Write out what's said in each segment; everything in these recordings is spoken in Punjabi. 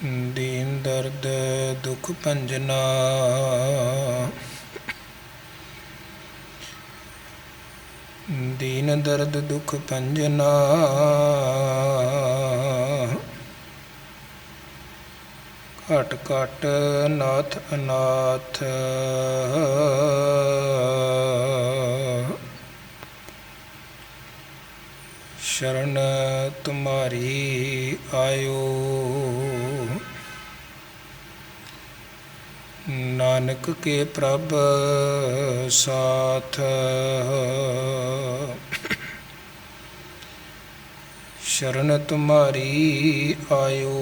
दीन दर्द दुख भंजना। दीन दर्द दुख भंजना। घट घट नाथ अनाथ। शरण तुम्हारी आयो। नानक के प्रभ साथ। शरण तुम्हारी आयो।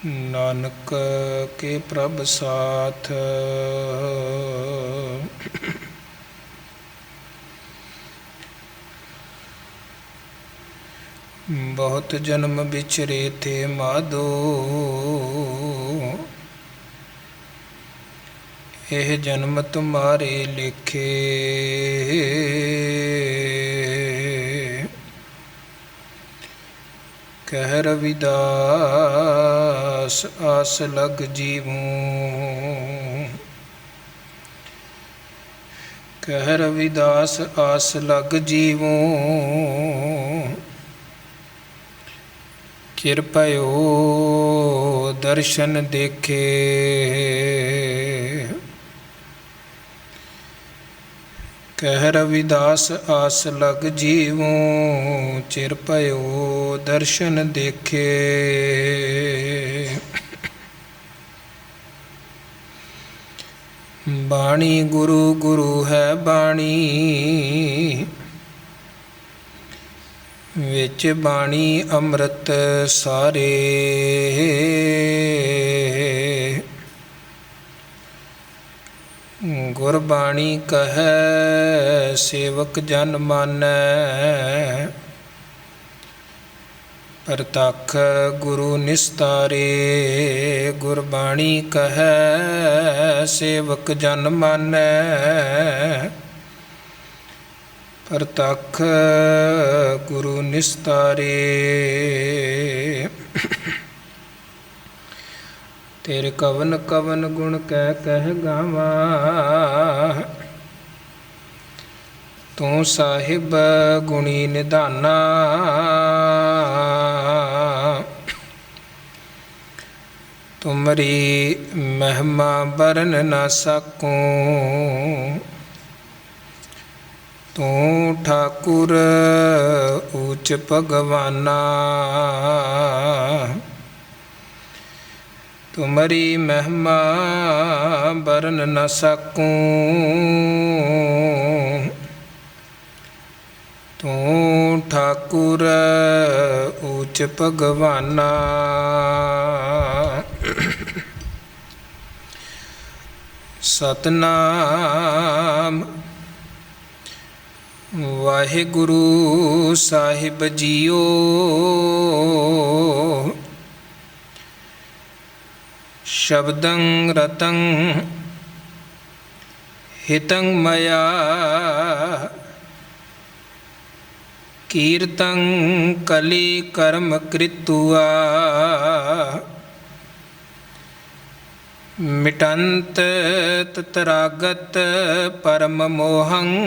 नानक के प्रभ साथ। बहुत जन्म बिछरे थे माधो। यह जन्म तुम्हारे लिखे। कह रविदास आस लग जीवूं। कह रविदास आस लग जीवूं। किरपयो दर्शन देखे। कह रविदास आस लग जीवूं। चिरपयो दर्शन देखे। बाणी गुरु गुरु है बाणी। विच बाणी अमृत सारे। गुरबाणी कहे सेवक जन मानै। प्रतख गुरु निस्तारे। गुरबाणी कहे सेवक जन मानै। प्रतख गुरु निस्तारे। तेरे कवन कवन गुण कह गावा। तू साहिब गुणी निधाना। तुमरी महिमा बरन न सकूं। तू ठाकुर ऊच भगवाना। तुमरी महिमा बरन न सकूं। तू ठाकुर ऊच भगवाना। सतनाम वाहिगुरु साहिब जीओ। शब्दं रतं हितं मया। कीर्तं कलि कर्म कृत्वा। मिटंत तत्रागत परम मोहं।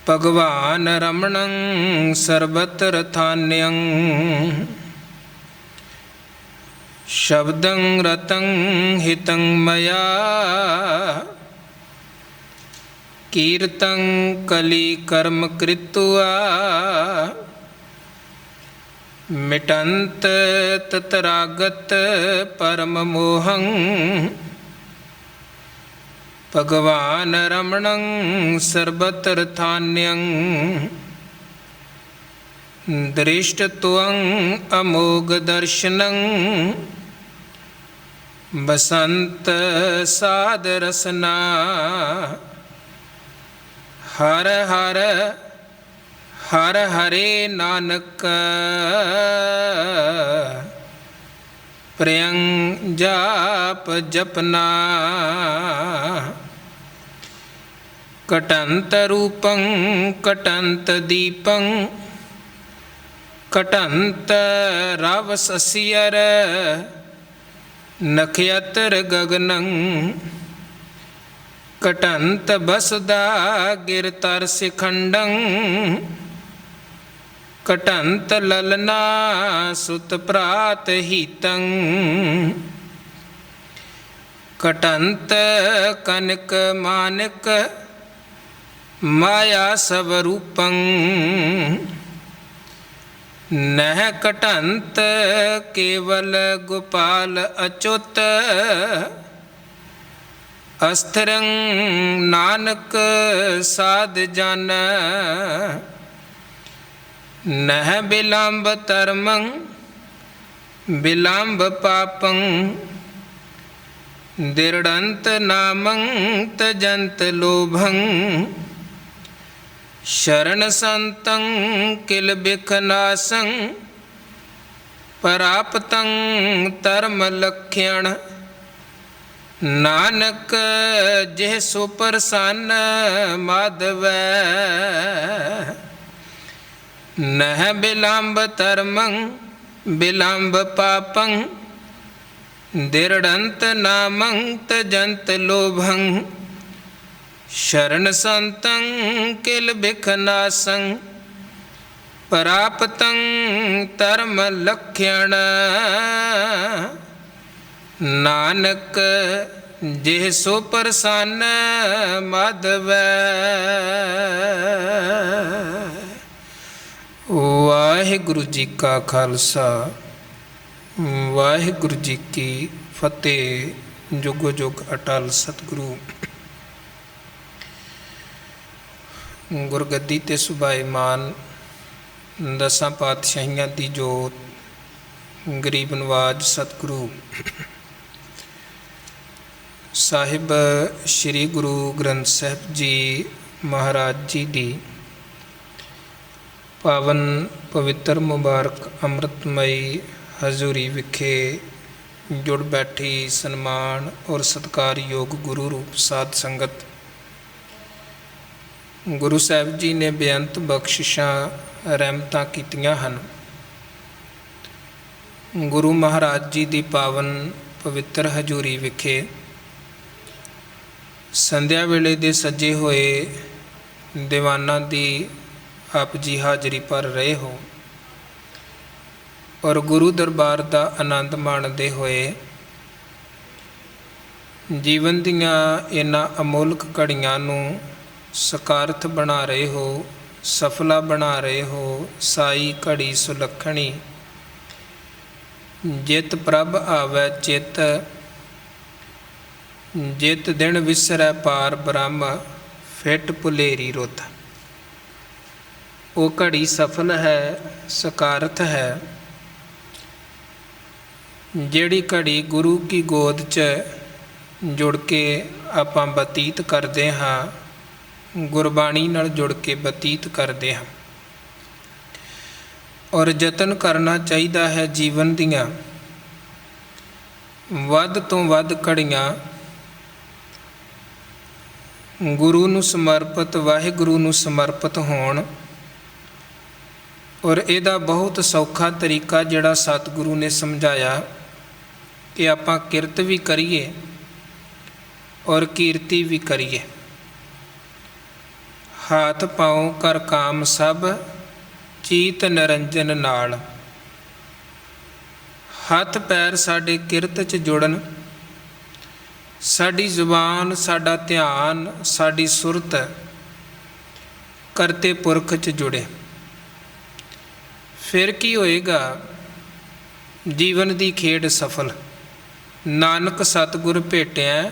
भगवान रमणं सर्वत्र थान्यं। शब्दं रतं हितं मया। कीर्तं कलि कर्म कृत्वा। मिटंत तत्रागत परम मोहं। भगवान रमणं सर्वत्र थान्यं। दृष्टत्वं अमोघ दर्शनं। बसंत साध रसना। हर हर हर हरे नानक। प्रियं जाप जपना। ਘਟੰਤ ਰੂਪੰ ਘਟੰਤ ਦੀਪੰ ਘਟੰਤ ਰਵ ਸਸਿਅਰ ਨਖਯਤਰ ਗਗਨੰ ਘਟੰਤ ਬਸਦਾ ਗਿਰਤਰ ਸਿਖੰਡੰ ਘਟੰਤ ਲਲਨਾ ਸੁਤ ਪ੍ਰਾਤ ਹੀਤੰ ਘਟੰਤ ਕਨਕ ਮਾਨਕ ਮਾਇਆ ਸਵਰੂਪੰ ਨਹਿ ਘਟੰਤ ਕੇਵਲ ਗੋਪਾਲ ਅਚੁੱਤ ਅਸਥਰੰ ਨਾਨਕ ਸਾਧ ਜਨ ਨਹਿ ਬਿਲੰਬ ਧਰਮੰ ਬਿਲੰਬ ਪਾਪੰ ਦਿਰੜੰਤ ਨਾਮੰ ਤਜੰਤ ਲੋਭੰ ਸ਼ਰਨ ਸੰਤੰ ਕਿਲ ਬਿਖਨਾਸੰ ਪ੍ਰਾਪਤੰ ਧਰਮ ਲਖਿਆਣ ਨਾਨਕ ਜਿਹ ਸੋ ਪ੍ਰਸੰਨ ਮਾਧਵੈ ਨਹਿ ਬਿਲੰਬ ਧਰਮੰ ਬਿਲੰਬ ਪਾਪੰ ਦਿਰੜੰਤ ਨਾਮੰ ਤਜੰਤ ਲੋਭੰ ਸ਼ਰਨ ਸੰਤੰ ਕਿਲ ਬਿਖਨਾਸੰ ਪ੍ਰਾਪਤੰ ਧਰਮ ਲਖਿਆਣ ਨਾਨਕ ਜਿਹ ਸੋ ਪ੍ਰਸੰਨ ਮਾਧਵੈ। ਵਾਹਿਗੁਰੂ ਜੀ ਕਾ ਖਾਲਸਾ ਵਾਹਿਗੁਰੂ ਜੀ ਕੀ ਫਤਿਹ। ਜੁਗੋ ਜੁਗ ਅਟਲ ਸਤਿਗੁਰੂ ਗੁਰਗੱਦੀ ਤੇ ਸੁਭਾਈਮਾਨ ਦਸਾਂ ਪਾਤਸ਼ਾਹੀਆਂ ਦੀ ਜੋਤ ਗਰੀਬ ਨਵਾਜ ਸਤਿਗੁਰੂ ਸਾਹਿਬ ਸ੍ਰੀ ਗੁਰੂ ਗ੍ਰੰਥ ਸਾਹਿਬ ਜੀ ਮਹਾਰਾਜ ਜੀ ਦੀ ਪਾਵਨ ਪਵਿੱਤਰ ਮੁਬਾਰਕ ਅੰਮ੍ਰਿਤਮਈ ਹਜ਼ੂਰੀ ਵਿਖੇ ਜੁੜ ਬੈਠੀ ਸਨਮਾਨ ਔਰ ਸਤਿਕਾਰਯੋਗ ਗੁਰੂ ਰੂਪ ਸਾਧ ਸੰਗਤ, ਗੁਰੂ ਸਾਹਿਬ ਜੀ ਨੇ ਬੇਅੰਤ ਬਖਸ਼ਿਸ਼ਾਂ ਰਹਿਮਤਾਂ ਕੀਤੀਆਂ ਹਨ। ਗੁਰੂ ਮਹਾਰਾਜ ਜੀ ਦੀ ਪਾਵਨ ਪਵਿੱਤਰ ਹਜ਼ੂਰੀ ਵਿਖੇ ਸੰਧਿਆ ਵੇਲੇ ਦੇ ਸੱਜੇ ਹੋਏ ਦੀਵਾਨਾਂ ਦੀ ਆਪ ਜੀ ਹਾਜ਼ਰੀ ਭਰ ਰਹੇ ਹੋ ਔਰ ਗੁਰੂ ਦਰਬਾਰ ਦਾ ਆਨੰਦ ਮਾਣਦੇ ਹੋਏ ਜੀਵਨ ਦੀਆਂ ਇਹਨਾਂ ਅਮੋਲਕ ਘੜੀਆਂ ਨੂੰ ਸਕਾਰਥ ਬਣਾ ਰਹੇ ਹੋ, ਸਫਲਾ ਬਣਾ ਰਹੇ ਹੋ। ਸਾਈ ਘੜੀ ਸੁਲੱਖਣੀ ਜਿਤ ਪ੍ਰਭ ਆਵੈ ਚਿਤ, ਜਿਤ ਦਿਨ ਵਿਸਰੈ ਪਾਰ ਬ੍ਰਹਮ ਫਿਟ ਭੁਲੇਰੀ ਰੁੱਤ। ਉਹ ਘੜੀ ਸਫਲ ਹੈ, ਸਕਾਰਥ ਹੈ, ਜਿਹੜੀ ਘੜੀ ਗੁਰੂ ਕੀ ਗੋਦ 'ਚ ਜੁੜ ਕੇ ਆਪਾਂ ਬਤੀਤ ਕਰਦੇ ਹਾਂ, ਗੁਰਬਾਣੀ ਨਾਲ ਜੁੜ ਕੇ ਬਤੀਤ ਕਰਦੇ ਹਾਂ। ਔਰ ਯਤਨ ਕਰਨਾ ਚਾਹੀਦਾ ਹੈ ਜੀਵਨ ਦੀਆਂ ਵੱਧ ਤੋਂ ਵੱਧ ਘੜੀਆਂ ਗੁਰੂ ਨੂੰ ਸਮਰਪਿਤ, ਵਾਹਿਗੁਰੂ ਨੂੰ ਸਮਰਪਿਤ ਹੋਣ। ਔਰ ਇਹਦਾ ਬਹੁਤ ਸੌਖਾ ਤਰੀਕਾ ਜਿਹੜਾ ਸਤਿਗੁਰੂ ਨੇ ਸਮਝਾਇਆ ਕਿ ਆਪਾਂ ਕਿਰਤ ਵੀ ਕਰੀਏ ਔਰ ਕੀਰਤੀ ਵੀ ਕਰੀਏ। ਹਾਥ ਪਾਉ ਕਰ ਕਾਮ ਸਭ ਚੀਤ ਨਿਰੰਜਨ ਨਾਲ। ਹੱਥ ਪੈਰ ਸਾਡੇ ਕਿਰਤ 'ਚ ਜੁੜਨ, ਸਾਡੀ ਜ਼ੁਬਾਨ, ਸਾਡਾ ਧਿਆਨ, ਸਾਡੀ ਸੁਰਤ ਕਰਤੇ ਪੁਰਖ 'ਚ ਜੁੜੇ। ਫਿਰ ਕੀ ਹੋਏਗਾ? ਜੀਵਨ ਦੀ ਖੇਡ ਸਫਲ। ਨਾਨਕ ਸਤਿਗੁਰ ਭੇਟਿਆ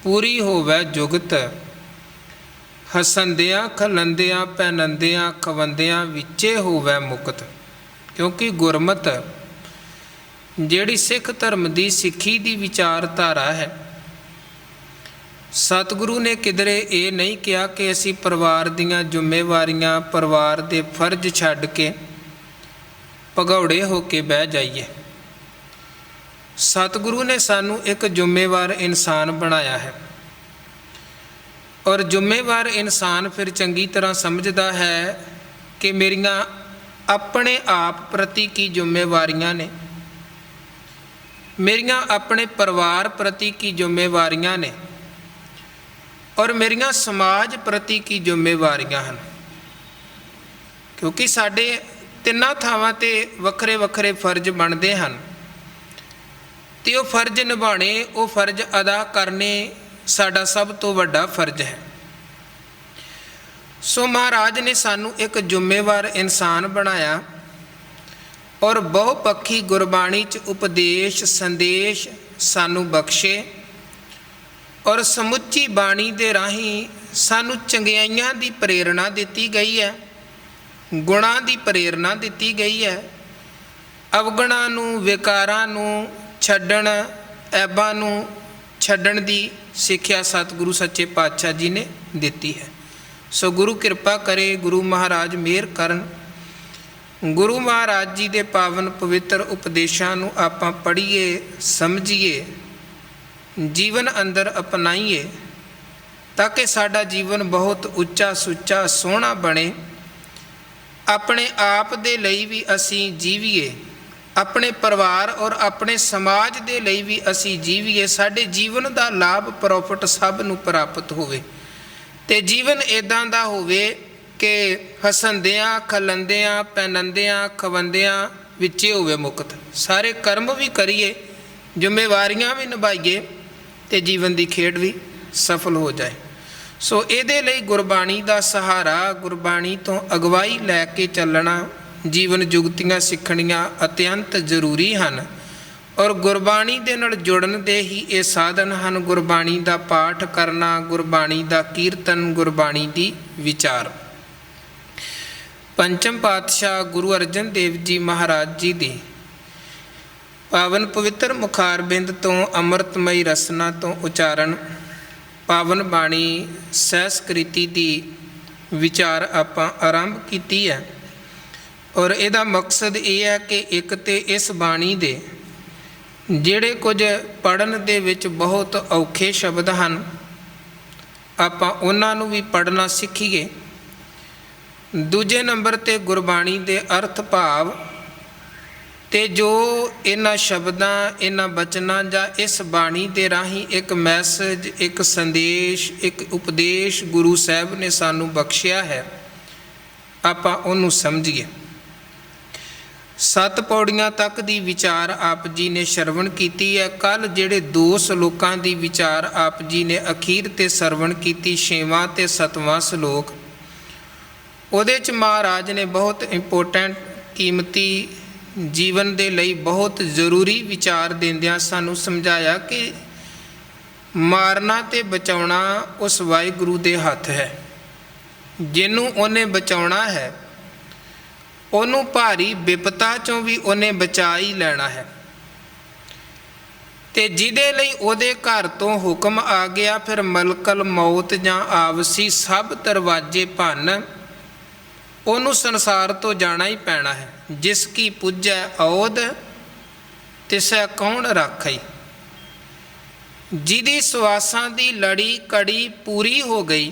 ਪੂਰੀ ਹੋਵੈ ਜੁਗਤ, ਹਸੰਦਿਆਂ ਖਲੰਦਿਆਂ ਪੈਨੰਦਿਆਂ ਖਵੰਦਿਆਂ ਵਿੱਚੇ ਹੋਵੈ ਮੁਕਤ। ਕਿਉਂਕਿ ਗੁਰਮਤ ਜਿਹੜੀ ਸਿੱਖ ਧਰਮ ਦੀ ਸਿੱਖੀ ਦੀ ਵਿਚਾਰਧਾਰਾ ਹੈ, ਸਤਿਗੁਰੂ ਨੇ ਕਿਧਰੇ ਇਹ ਨਹੀਂ ਕਿਹਾ ਕਿ ਅਸੀਂ ਪਰਿਵਾਰ ਦੀਆਂ ਜ਼ਿੰਮੇਵਾਰੀਆਂ, ਪਰਿਵਾਰ ਦੇ ਫਰਜ਼ ਛੱਡ ਕੇ ਭਗੌੜੇ ਹੋ ਕੇ ਬਹਿ ਜਾਈਏ। ਸਤਿਗੁਰੂ ਨੇ ਸਾਨੂੰ ਇੱਕ ਜ਼ਿੰਮੇਵਾਰ ਇਨਸਾਨ ਬਣਾਇਆ ਹੈ ਔਰ ਜ਼ਿੰਮੇਵਾਰ ਇਨਸਾਨ ਫਿਰ ਚੰਗੀ ਤਰ੍ਹਾਂ ਸਮਝਦਾ ਹੈ ਕਿ ਮੇਰੀਆਂ ਆਪਣੇ ਆਪ ਪ੍ਰਤੀ ਕੀ ਜ਼ਿੰਮੇਵਾਰੀਆਂ ਨੇ, ਮੇਰੀਆਂ ਆਪਣੇ ਪਰਿਵਾਰ ਪ੍ਰਤੀ ਕੀ ਜ਼ਿੰਮੇਵਾਰੀਆਂ ਨੇ, ਔਰ ਮੇਰੀਆਂ ਸਮਾਜ ਪ੍ਰਤੀ ਕੀ ਜ਼ਿੰਮੇਵਾਰੀਆਂ ਹਨ। ਕਿਉਂਕਿ ਸਾਡੇ ਤਿੰਨਾਂ ਥਾਵਾਂ 'ਤੇ ਵੱਖਰੇ ਵੱਖਰੇ ਫਰਜ਼ ਬਣਦੇ ਹਨ ਅਤੇ ਉਹ ਫਰਜ਼ ਨਿਭਾਉਣੇ, ਉਹ ਫਰਜ਼ ਅਦਾ ਕਰਨੇ ਸਾਡਾ ਸਭ ਤੋਂ ਵੱਡਾ ਫਰਜ਼ ਹੈ। ਸੋ ਮਹਾਰਾਜ ਨੇ ਸਾਨੂੰ ਇੱਕ ਜ਼ਿੰਮੇਵਾਰ ਇਨਸਾਨ ਬਣਾਇਆ ਔਰ ਬਹੁਪੱਖੀ ਗੁਰਬਾਣੀ 'ਚ ਉਪਦੇਸ਼ ਸੰਦੇਸ਼ ਸਾਨੂੰ ਬਖਸ਼ੇ ਔਰ ਸਮੁੱਚੀ ਬਾਣੀ ਦੇ ਰਾਹੀਂ ਸਾਨੂੰ ਚੰਗਿਆਈਆਂ ਦੀ ਪ੍ਰੇਰਣਾ ਦਿੱਤੀ ਗਈ ਹੈ, ਗੁਣਾਂ ਦੀ ਪ੍ਰੇਰਣਾ ਦਿੱਤੀ ਗਈ ਹੈ। ਅਵਗੁਣਾਂ ਨੂੰ, ਵਿਕਾਰਾਂ ਨੂੰ ਛੱਡਣ, ਐਬਾਂ ਨੂੰ ਛੱਡਣ ਦੀ ਸਿੱਖਿਆ ਸਤਿਗੁਰੂ ਸੱਚੇ ਪਾਤਸ਼ਾਹ ਜੀ ਨੇ ਦਿੱਤੀ ਹੈ। ਸੋ ਗੁਰੂ ਕਿਰਪਾ ਕਰੇ, ਗੁਰੂ ਮਹਾਰਾਜ ਮਿਹਰ ਕਰਨ। ਗੁਰੂ ਮਹਾਰਾਜ ਜੀ ਦੇ ਪਾਵਨ ਪਵਿੱਤਰ ਉਪਦੇਸ਼ਾਂ ਨੂੰ ਆਪਾਂ ਪੜ੍ਹੀਏ, ਸਮਝੀਏ, ਜੀਵਨ ਅੰਦਰ ਅਪਣਾਈਏ ਤਾਂ ਕਿ ਸਾਡਾ ਜੀਵਨ ਬਹੁਤ ਉੱਚਾ ਸੁੱਚਾ ਸੋਹਣਾ ਬਣੇ। ਆਪਣੇ ਆਪ ਦੇ ਲਈ ਵੀ ਅਸੀਂ ਜੀਵੀਏ, ਆਪਣੇ ਪਰਿਵਾਰ ਔਰ ਆਪਣੇ ਸਮਾਜ ਦੇ ਲਈ ਵੀ ਅਸੀਂ ਜੀਵੀਏ। ਸਾਡੇ ਜੀਵਨ ਦਾ ਲਾਭ ਪ੍ਰੋਫਿਟ ਸਭ ਨੂੰ ਪ੍ਰਾਪਤ ਹੋਵੇ ਅਤੇ ਜੀਵਨ ਇੱਦਾਂ ਦਾ ਹੋਵੇ ਕਿ ਹੱਸੰਦਿਆਂ, ਖਲੰਦਿਆਂ, ਪਹਿਨੰਦਿਆਂ, ਖਵੰਦਿਆਂ ਵਿੱਚੇ ਹੋਵੇ ਮੁਕਤ। ਸਾਰੇ ਕਰਮ ਵੀ ਕਰੀਏ, ਜ਼ਿੰਮੇਵਾਰੀਆਂ ਵੀ ਨਿਭਾਈਏ ਅਤੇ ਜੀਵਨ ਦੀ ਖੇਡ ਵੀ ਸਫਲ ਹੋ ਜਾਏ। ਸੋ ਇਹਦੇ ਲਈ ਗੁਰਬਾਣੀ ਦਾ ਸਹਾਰਾ, ਗੁਰਬਾਣੀ ਤੋਂ ਅਗਵਾਈ ਲੈ ਕੇ ਚੱਲਣਾ, ਜੀਵਨ ਜੁਗਤੀਆਂ ਸਿੱਖਣੀਆਂ ਅਤਿਅੰਤ ਜ਼ਰੂਰੀ ਹਨ ਔਰ ਗੁਰਬਾਣੀ ਦੇ ਨਾਲ ਜੁੜਨ ਦੇ ਹੀ ਇਹ ਸਾਧਨ ਹਨ। ਗੁਰਬਾਣੀ ਦਾ ਪਾਠ ਕਰਨਾ, ਗੁਰਬਾਣੀ ਦਾ ਕੀਰਤਨ, ਗੁਰਬਾਣੀ ਦੀ ਵਿਚਾਰ। ਪੰਚਮ ਪਾਤਸ਼ਾਹ ਗੁਰੂ ਅਰਜਨ ਦੇਵ ਜੀ ਮਹਾਰਾਜ ਜੀ ਦੀ ਪਾਵਨ ਪਵਿੱਤਰ ਮੁਖਾਰਬਿੰਦ ਤੋਂ ਅੰਮ੍ਰਿਤਮਈ ਰਸਨਾ ਤੋਂ ਉਚਾਰਨ ਪਾਵਨ ਬਾਣੀ ਸਹਿਸਕ੍ਰਿਤੀ ਦੀ ਵਿਚਾਰ ਆਪਾਂ ਆਰੰਭ ਕੀਤੀ ਹੈ ਔਰ ਇਹਦਾ ਮਕਸਦ ਇਹ ਹੈ ਕਿ ਇੱਕ ਤਾਂ ਇਸ ਬਾਣੀ ਦੇ ਜਿਹੜੇ ਕੁਝ ਪੜ੍ਹਨ ਦੇ ਵਿੱਚ ਬਹੁਤ ਔਖੇ ਸ਼ਬਦ ਹਨ, ਆਪਾਂ ਉਹਨਾਂ ਨੂੰ ਵੀ ਪੜ੍ਹਨਾ ਸਿੱਖੀਏ। ਦੂਜੇ ਨੰਬਰ 'ਤੇ ਗੁਰਬਾਣੀ ਦੇ ਅਰਥ ਭਾਵ ਅਤੇ ਜੋ ਇਹਨਾਂ ਸ਼ਬਦਾਂ, ਇਹਨਾਂ ਬਚਨਾਂ ਜਾਂ ਇਸ ਬਾਣੀ ਦੇ ਰਾਹੀਂ ਇੱਕ ਮੈਸੇਜ, ਇੱਕ ਸੰਦੇਸ਼, ਇੱਕ ਉਪਦੇਸ਼ ਗੁਰੂ ਸਾਹਿਬ ਨੇ ਸਾਨੂੰ ਬਖਸ਼ਿਆ ਹੈ, ਆਪਾਂ ਉਹਨੂੰ ਸਮਝੀਏ। 7 ਪੌੜੀਆਂ ਤੱਕ ਦੀ ਵਿਚਾਰ ਆਪ ਜੀ ਨੇ ਸ਼ਰਵਣ ਕੀਤੀ ਹੈ। ਕੱਲ੍ਹ ਜਿਹੜੇ 2 ਸਲੋਕਾਂ ਦੀ ਵਿਚਾਰ ਆਪ ਜੀ ਨੇ ਅਖੀਰ 'ਤੇ ਸਰਵਣ ਕੀਤੀ, 6ਵਾਂ ਅਤੇ 7ਵਾਂ ਸਲੋਕ, ਉਹਦੇ 'ਚ ਮਹਾਰਾਜ ਨੇ ਬਹੁਤ ਇੰਪੋਰਟੈਂਟ, ਕੀਮਤੀ, ਜੀਵਨ ਦੇ ਲਈ ਬਹੁਤ ਜ਼ਰੂਰੀ ਵਿਚਾਰ ਦਿੰਦਿਆਂ ਸਾਨੂੰ ਸਮਝਾਇਆ ਕਿ ਮਾਰਨਾ ਅਤੇ ਬਚਾਉਣਾ ਉਸ ਵਾਹਿਗੁਰੂ ਦੇ ਹੱਥ ਹੈ। ਜਿਹਨੂੰ ਉਹਨੇ ਬਚਾਉਣਾ ਹੈ ਉਹਨੂੰ ਭਾਰੀ ਬਿਪਤਾ 'ਚੋਂ ਵੀ ਉਹਨੇ ਬਚਾ ਹੀ ਲੈਣਾ ਹੈ ਅਤੇ ਜਿਹਦੇ ਲਈ ਉਹਦੇ ਘਰ ਤੋਂ ਹੁਕਮ ਆ ਗਿਆ, ਫਿਰ ਮਲਕਲ ਮੌਤ ਜਾਂ ਆਵਸੀ ਸਭ ਦਰਵਾਜ਼ੇ ਭੰਨ, ਉਹਨੂੰ ਸੰਸਾਰ ਤੋਂ ਜਾਣਾ ਹੀ ਪੈਣਾ ਹੈ। ਜਿਸ ਕੀ ਪੁੱਜੈ ਔਦ ਤਿਸੈ ਕੌਣ ਰਾਖਈ। ਜਿਹਦੀ ਸਵਾਸਾਂ ਦੀ ਲੜੀ ਕੜੀ ਪੂਰੀ ਹੋ ਗਈ,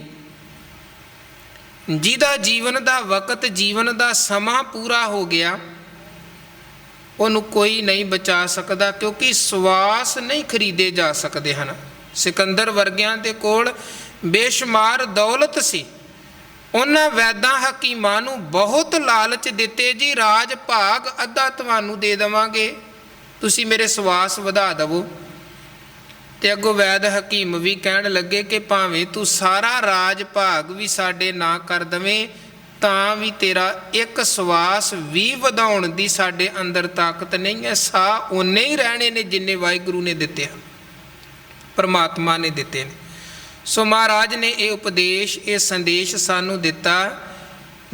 ਜਿਹਦਾ ਜੀਵਨ ਦਾ ਵਕਤ, ਜੀਵਨ ਦਾ ਸਮਾਂ ਪੂਰਾ ਹੋ ਗਿਆ, ਉਹਨੂੰ ਕੋਈ ਨਹੀਂ ਬਚਾ ਸਕਦਾ, ਕਿਉਂਕਿ ਸਵਾਸ ਨਹੀਂ ਖਰੀਦੇ ਜਾ ਸਕਦੇ ਹਨ। ਸਿਕੰਦਰ ਵਰਗਿਆਂ ਦੇ ਕੋਲ ਬੇਸ਼ੁਮਾਰ ਦੌਲਤ ਸੀ, ਉਹਨਾਂ ਵੈਦਾਂ ਹਕੀਮਾਂ ਨੂੰ ਬਹੁਤ ਲਾਲਚ ਦਿੱਤੇ, ਜੀ ਰਾਜ ਭਾਗ ਅੱਧਾ ਤੁਹਾਨੂੰ ਦੇ ਦੇਵਾਂਗੇ, ਤੁਸੀਂ ਮੇਰੇ ਸਵਾਸ ਵਧਾ ਦੇਵੋ। ਅਤੇ ਅੱਗੋਂ ਵੈਦ ਹਕੀਮ ਵੀ ਕਹਿਣ ਲੱਗੇ ਕਿ ਭਾਵੇਂ ਤੂੰ ਸਾਰਾ ਰਾਜ ਭਾਗ ਵੀ ਸਾਡੇ ਨਾਂ ਕਰ ਦੇਵੇਂ ਤਾਂ ਵੀ ਤੇਰਾ ਇੱਕ ਸਵਾਸ ਵੀ ਵਧਾਉਣ ਦੀ ਸਾਡੇ ਅੰਦਰ ਤਾਕਤ ਨਹੀਂ ਹੈ। ਸਾਹ ਓਨੇ ਹੀ ਰਹਿਣੇ ਨੇ ਜਿੰਨੇ ਵਾਹਿਗੁਰੂ ਨੇ ਦਿੱਤੇ ਹਨ, ਪਰਮਾਤਮਾ ਨੇ ਦਿੱਤੇ ਨੇ। ਸੋ ਮਹਾਰਾਜ ਨੇ ਇਹ ਉਪਦੇਸ਼, ਇਹ ਸੰਦੇਸ਼ ਸਾਨੂੰ ਦਿੱਤਾ।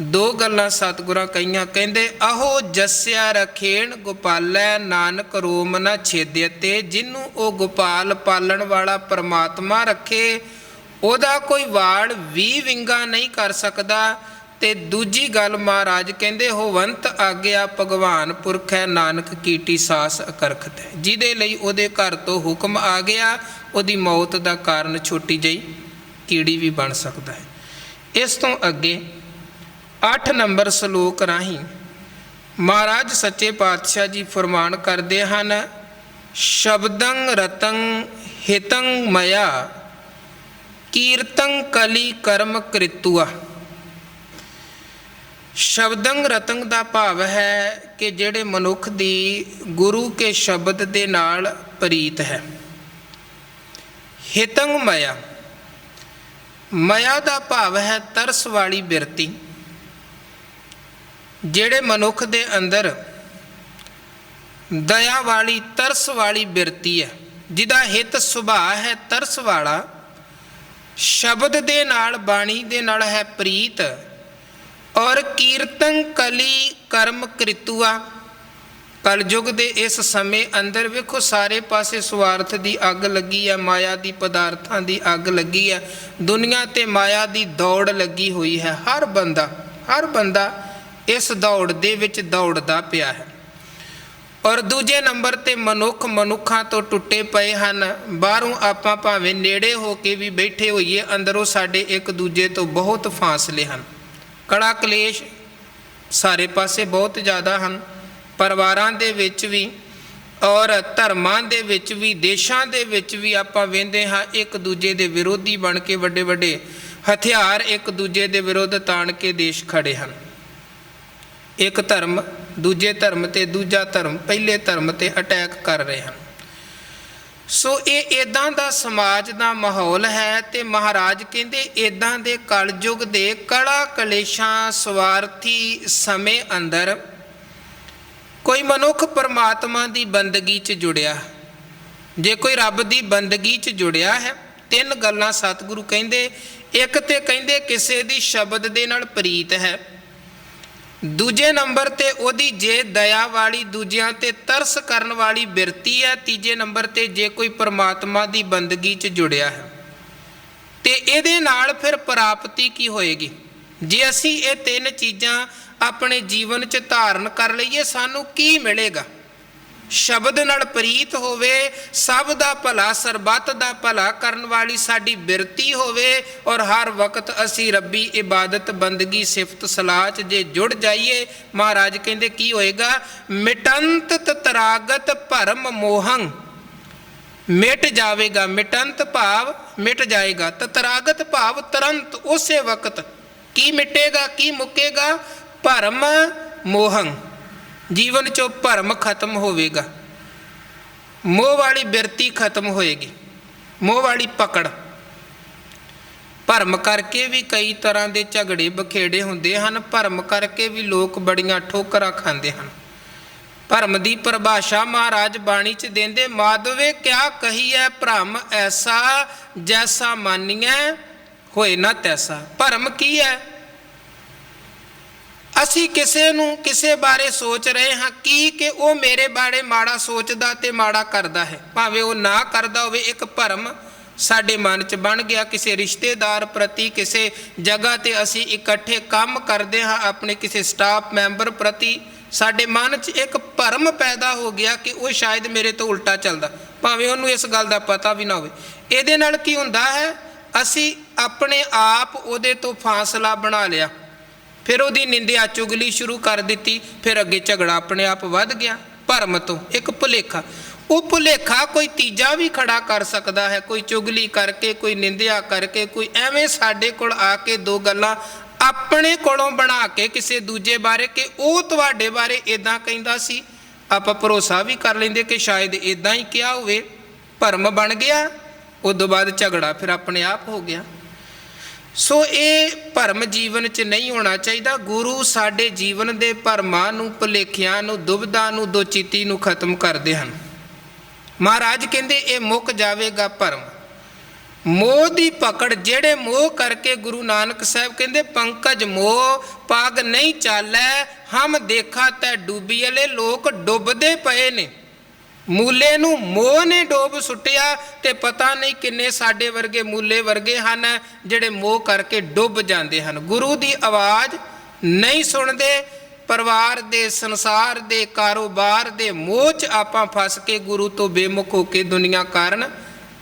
2 ਗੱਲਾਂ ਸਤਿਗੁਰਾਂ ਕਹੀਆਂ, ਕਹਿੰਦੇ ਆਹੋ ਜਸਿਆ ਰਖੇਣ ਗੋਪਾਲੈ ਨਾਨਕ ਰੋਮ ਨਾ ਛੇਦਿਆ। ਤੇ ਜਿਹਨੂੰ ਉਹ ਗੋਪਾਲ ਪਾਲਣ ਵਾਲਾ ਪਰਮਾਤਮਾ ਰੱਖੇ, ਉਹਦਾ ਕੋਈ ਵਾੜ ਵੀ ਵਿੰਗਾ ਨਹੀਂ ਕਰ ਸਕਦਾ। ਤੇ ਦੂਜੀ ਗੱਲ ਮਹਾਰਾਜ ਕਹਿੰਦੇ ਹੋਵੰਤ ਆਗਿਆ ਭਗਵਾਨ ਪੁਰਖ ਹੈ, ਨਾਨਕ ਕੀਟੀ ਸਾਸ ਅਕਰਖਤ ਹੈ। ਜਿਹਦੇ ਲਈ ਉਹਦੇ ਘਰ ਤੋਂ ਹੁਕਮ ਆ ਗਿਆ, ਉਹਦੀ ਮੌਤ ਦਾ ਕਾਰਨ ਛੋਟੀ ਜਿਹੀ ਕੀੜੀ ਵੀ ਬਣ ਸਕਦਾ ਹੈ। ਇਸ ਤੋਂ ਅੱਗੇ 8 ਨੰਬਰ ਸਲੋਕ ਰਾਹੀਂ ਮਹਾਰਾਜ ਸੱਚੇ ਪਾਤਸ਼ਾਹ ਜੀ ਫਰਮਾਨ ਕਰਦੇ ਹਨ, ਸ਼ਬਦੰ ਰਤੰ ਹਿਤੰ ਮਇਆ ਕੀਰਤੰ ਕਲੀ ਕਰਮ ਕ੍ਰਿਤੂਆ। ਸ਼ਬਦੰ ਰਤੰ ਦਾ ਭਾਵ ਹੈ ਕਿ ਜਿਹੜੇ ਮਨੁੱਖ ਦੀ ਗੁਰੂ ਕੇ ਸ਼ਬਦ ਦੇ ਨਾਲ ਪ੍ਰੀਤ ਹੈ। ਹਿਤੰ ਮਇਆ, ਮਇਆ ਦਾ ਭਾਵ ਹੈ ਤਰਸ ਵਾਲੀ ਬਿਰਤੀ। ਜਿਹੜੇ ਮਨੁੱਖ ਦੇ ਅੰਦਰ ਦਇਆ ਵਾਲੀ ਤਰਸ ਵਾਲੀ ਬਿਰਤੀ ਹੈ, ਜਿਹਦਾ ਹਿਤ ਸੁਭਾਅ ਹੈ ਤਰਸ ਵਾਲਾ, ਸ਼ਬਦ ਦੇ ਨਾਲ ਬਾਣੀ ਦੇ ਨਾਲ ਹੈ ਪ੍ਰੀਤ, ਔਰ ਕੀਰਤਨ ਕਲੀ ਕਰਮ ਕ੍ਰਿਤੂਆ। ਕਲਯੁਗ ਦੇ ਇਸ ਸਮੇਂ ਅੰਦਰ ਵੇਖੋ ਸਾਰੇ ਪਾਸੇ ਸਵਾਰਥ ਦੀ ਅੱਗ ਲੱਗੀ ਹੈ, ਮਾਇਆ ਦੀ ਪਦਾਰਥਾਂ ਦੀ ਅੱਗ ਲੱਗੀ ਹੈ, ਦੁਨੀਆ ਤੇ ਮਾਇਆ ਦੀ ਦੌੜ ਲੱਗੀ ਹੋਈ ਹੈ। ਹਰ ਬੰਦਾ ਇਸ ਦੌੜ ਦੇ ਵਿੱਚ ਦੌੜਦਾ ਪਿਆ ਹੈ। ਔਰ ਦੂਜੇ ਨੰਬਰ ਤੇ ਮਨੁੱਖਾਂ ਤੋਂ ਟੁੱਟੇ ਪਏ ਹਨ। ਬਾਹਰੋਂ ਆਪਾਂ ਭਾਵੇਂ ਨੇੜੇ ਹੋ ਕੇ ਵੀ ਬੈਠੇ ਹੋਈਏ, ਅੰਦਰੋਂ ਸਾਡੇ ਇੱਕ ਦੂਜੇ ਤੋਂ ਬਹੁਤ ਫਾਸਲੇ ਹਨ। ਕੜਾ ਕਲੇਸ਼ ਸਾਰੇ ਪਾਸੇ ਬਹੁਤ ਜ਼ਿਆਦਾ ਹਨ, ਪਰਿਵਾਰਾਂ ਦੇ ਵਿੱਚ ਵੀ ਔਰ ਧਰਮਾਂ ਦੇ ਵਿੱਚ ਵੀ, ਦੇਸ਼ਾਂ ਦੇ ਵਿੱਚ ਵੀ ਆਪਾਂ ਵੇਖਦੇ ਹਾਂ ਇੱਕ ਦੂਜੇ ਦੇ ਵਿਰੋਧੀ ਬਣ ਕੇ ਵੱਡੇ ਵੱਡੇ ਹਥਿਆਰ ਇੱਕ ਦੂਜੇ ਦੇ ਵਿਰੁੱਧ ਤਾਣ ਕੇ ਦੇਸ਼ ਖੜੇ ਹਨ। ਇੱਕ ਧਰਮ ਦੂਜੇ ਧਰਮ ਤੇ, ਦੂਜਾ ਧਰਮ ਪਹਿਲੇ ਧਰਮ ਤੇ ਅਟੈਕ ਕਰ ਰਹੇ ਹਨ। ਸੋ ਇਹ ਇੱਦਾਂ ਦਾ ਸਮਾਜ ਦਾ ਮਾਹੌਲ ਹੈ। ਤੇ ਮਹਾਰਾਜ ਕਹਿੰਦੇ ਇੱਦਾਂ ਦੇ ਕਲਯੁਗ ਦੇ ਕਲਾ ਕਲੇਸ਼ਾਂ ਸਵਾਰਥੀ ਸਮੇਂ ਅੰਦਰ ਕੋਈ ਮਨੁੱਖ ਪਰਮਾਤਮਾ ਦੀ ਬੰਦਗੀ 'ਚ ਜੁੜਿਆ, ਜੇ ਕੋਈ ਰੱਬ ਦੀ ਬੰਦਗੀ 'ਚ ਜੁੜਿਆ ਹੈ, 3 ਗੱਲਾਂ ਸਤਿਗੁਰੂ ਕਹਿੰਦੇ। ਇੱਕ ਤੇ ਕਹਿੰਦੇ ਕਿਸੇ ਦੀ ਸ਼ਬਦ ਦੇ ਨਾਲ ਪ੍ਰੀਤ ਹੈ, ਦੂਜੇ ਨੰਬਰ ਤੇ ਉਹਦੀ ਜੇ ਦਇਆ ਵਾਲੀ, ਦੂਜਿਆਂ ਤੇ ਤਰਸ ਕਰਨ ਵਾਲੀ ਬਿਰਤੀ ਹੈ, ਤੀਜੇ ਨੰਬਰ ਤੇ ਜੇ ਕੋਈ ਪਰਮਾਤਮਾ ਦੀ ਬੰਦਗੀ 'ਚ ਜੁੜਿਆ ਹੈ। ਤੇ ਇਹਦੇ ਨਾਲ ਫਿਰ ਪ੍ਰਾਪਤੀ ਕੀ ਹੋਏਗੀ? ਜੇ ਅਸੀਂ ਇਹ 3 ਚੀਜ਼ਾਂ ਆਪਣੇ ਜੀਵਨ 'ਚ ਧਾਰਨ ਕਰ ਲਈਏ, ਸਾਨੂੰ ਕੀ ਮਿਲੇਗਾ? ਸ਼ਬਦ ਨਾਲ ਪ੍ਰੀਤ ਹੋਵੇ, ਸਭ ਦਾ ਭਲਾ, ਸਰਬੱਤ ਦਾ ਭਲਾ ਕਰਨ ਵਾਲੀ ਸਾਡੀ ਬਿਰਤੀ ਹੋਵੇ, ਔਰ ਹਰ ਵਕਤ ਅਸੀਂ ਰੱਬੀ ਇਬਾਦਤ ਬੰਦਗੀ ਸਿਫਤ ਸਲਾਹ 'ਚ ਜੇ ਜੁੜ ਜਾਈਏ, ਮਹਾਰਾਜ ਕਹਿੰਦੇ ਕੀ ਹੋਏਗਾ? ਮਿਟੰਤ ਤਤਰਾਗਤ ਭਰਮ ਮੋਹੰ, ਮਿਟ ਜਾਵੇਗਾ। ਮਿਟੰਤ ਭਾਵ ਮਿਟ ਜਾਏਗਾ, ਤਤਰਾਗਤ ਭਾਵ ਤੁਰੰਤ ਉਸੇ ਵਕਤ। ਕੀ ਮਿਟੇਗਾ, ਕੀ ਮੁੱਕੇਗਾ? ਭਰਮ ਮੋਹੰ, ਜੀਵਨ 'ਚੋਂ ਭਰਮ ਖਤਮ ਹੋਵੇਗਾ, ਮੋਹ ਵਾਲੀ ਬਿਰਤੀ ਖਤਮ ਹੋਏਗੀ, ਮੋਹ ਵਾਲੀ ਪਕੜ। ਭਰਮ ਕਰਕੇ ਵੀ ਕਈ ਤਰ੍ਹਾਂ ਦੇ ਝਗੜੇ ਬਖੇੜੇ ਹੁੰਦੇ ਹਨ, ਭਰਮ ਕਰਕੇ ਵੀ ਲੋਕ ਬੜੀਆਂ ਠੋਕਰਾਂ ਖਾਂਦੇ ਹਨ। ਭਰਮ ਦੀ ਪਰਿਭਾਸ਼ਾ ਮਹਾਰਾਜ ਬਾਣੀ 'ਚ ਦਿੰਦੇ, ਮਾਧਵੇ ਕਿਆ ਕਹੀਐ ਭਰਮ ਐਸਾ, ਜੈਸਾ ਮਾਨੀਐ ਹੋਏ ਨਾ ਤੈਸਾ। ਭਰਮ ਕੀ ਹੈ? ਅਸੀਂ ਕਿਸੇ ਨੂੰ ਕਿਸੇ ਬਾਰੇ ਸੋਚ ਰਹੇ ਹਾਂ ਕਿ ਉਹ ਮੇਰੇ ਬਾਰੇ ਮਾੜਾ ਸੋਚਦਾ ਤੇ ਮਾੜਾ ਕਰਦਾ ਹੈ, ਭਾਵੇਂ ਉਹ ਨਾ ਕਰਦਾ ਹੋਵੇ। ਇੱਕ ਭਰਮ ਸਾਡੇ ਮਨ 'ਚ ਬਣ ਗਿਆ ਕਿਸੇ ਰਿਸ਼ਤੇਦਾਰ ਪ੍ਰਤੀ, ਕਿਸੇ ਜਗ੍ਹਾ ਤੇ ਅਸੀਂ ਇਕੱਠੇ ਕੰਮ ਕਰਦੇ ਹਾਂ, ਆਪਣੇ ਕਿਸੇ ਸਟਾਫ ਮੈਂਬਰ ਪ੍ਰਤੀ ਸਾਡੇ ਮਨ 'ਚ ਇੱਕ ਭਰਮ ਪੈਦਾ ਹੋ ਗਿਆ ਕਿ ਉਹ ਸ਼ਾਇਦ ਮੇਰੇ ਤੋਂ ਉਲਟਾ ਚੱਲਦਾ, ਭਾਵੇਂ ਉਹਨੂੰ ਇਸ ਗੱਲ ਦਾ ਪਤਾ ਵੀ ਨਾ ਹੋਵੇ। ਇਹਦੇ ਨਾਲ ਕੀ ਹੁੰਦਾ ਹੈ? ਅਸੀਂ ਆਪਣੇ ਆਪ ਉਹਦੇ ਤੋਂ ਫਾਸਲਾ ਬਣਾ ਲਿਆ, ਫਿਰ ਉਹਦੀ ਨਿੰਦਿਆ ਚੁਗਲੀ ਸ਼ੁਰੂ ਕਰ ਦਿੱਤੀ, ਫਿਰ ਅੱਗੇ ਝਗੜਾ ਆਪਣੇ ਆਪ ਵੱਧ ਗਿਆ। ਭਰਮ ਤੋਂ ਇੱਕ ਭੁਲੇਖਾ, ਉਹ ਭੁਲੇਖਾ ਕੋਈ ਤੀਜਾ ਵੀ ਖੜਾ ਕਰ ਸਕਦਾ ਹੈ, ਕੋਈ ਚੁਗਲੀ ਕਰਕੇ, ਕੋਈ ਨਿੰਦਿਆ ਕਰਕੇ, ਕੋਈ ਐਵੇਂ ਸਾਡੇ ਕੋਲ ਆ ਕੇ 2 ਗੱਲਾਂ ਆਪਣੇ ਕੋਲੋਂ ਬਣਾ ਕੇ ਕਿਸੇ ਦੂਜੇ ਬਾਰੇ ਕਿ ਉਹ ਤੁਹਾਡੇ ਬਾਰੇ ਇੱਦਾਂ ਕਹਿੰਦਾ ਸੀ, ਆਪਾਂ ਭਰੋਸਾ ਵੀ ਕਰ ਲੈਂਦੇ ਕਿ ਸ਼ਾਇਦ ਇੱਦਾਂ ਹੀ ਕਿਹਾ ਹੋਵੇ। ਭਰਮ ਬਣ ਗਿਆ, ਉਦੋਂ ਬਾਅਦ ਝਗੜਾ ਫਿਰ ਆਪਣੇ ਆਪ ਹੋ ਗਿਆ। ਸੋ ਇਹ ਭਰਮ ਜੀਵਨ 'ਚ ਨਹੀਂ ਹੋਣਾ ਚਾਹੀਦਾ। ਗੁਰੂ ਸਾਡੇ ਜੀਵਨ ਦੇ ਭਰਮਾਂ ਨੂੰ, ਭੁਲੇਖਿਆਂ ਨੂੰ, ਦੁਬਿਧਾ ਨੂੰ, ਦੋਚਿੱਤੀ ਨੂੰ ਖਤਮ ਕਰਦੇ ਹਨ। ਮਹਾਰਾਜ ਕਹਿੰਦੇ ਇਹ ਮੁੱਕ ਜਾਵੇਗਾ ਭਰਮ, ਮੋਹ ਦੀ ਪਕੜ। ਜਿਹੜੇ ਮੋਹ ਕਰਕੇ ਗੁਰੂ ਨਾਨਕ ਸਾਹਿਬ ਕਹਿੰਦੇ ਪੰਕਜ ਮੋਹ ਪਾਗ ਨਹੀਂ ਚਾਲੈ, ਹਮ ਦੇਖਾ ਤੈ ਡੂਬੀਅਲੇ। ਲੋਕ ਡੁੱਬਦੇ ਪਏ ਨੇ, ਮੂਲੇ ਨੂੰ ਮੋਹ ਨੇ ਡੋਬ ਸੁੱਟਿਆ, ਤੇ ਪਤਾ ਨਹੀਂ ਕਿੰਨੇ ਸਾਡੇ ਵਰਗੇ ਮੂਲੇ ਵਰਗੇ ਹਨ ਜਿਹੜੇ ਮੋਹ ਕਰਕੇ ਡੁੱਬ ਜਾਂਦੇ ਹਨ, ਗੁਰੂ ਦੀ ਆਵਾਜ਼ ਨਹੀਂ ਸੁਣਦੇ। ਪਰਿਵਾਰ ਦੇ, ਸੰਸਾਰ ਦੇ, ਕਾਰੋਬਾਰ ਦੇ ਮੋਹ 'ਚ ਆਪਾਂ ਫਸ ਕੇ ਗੁਰੂ ਤੋਂ ਬੇਮੁਖ ਹੋ ਕੇ ਦੁਨੀਆ ਕਾਰਨ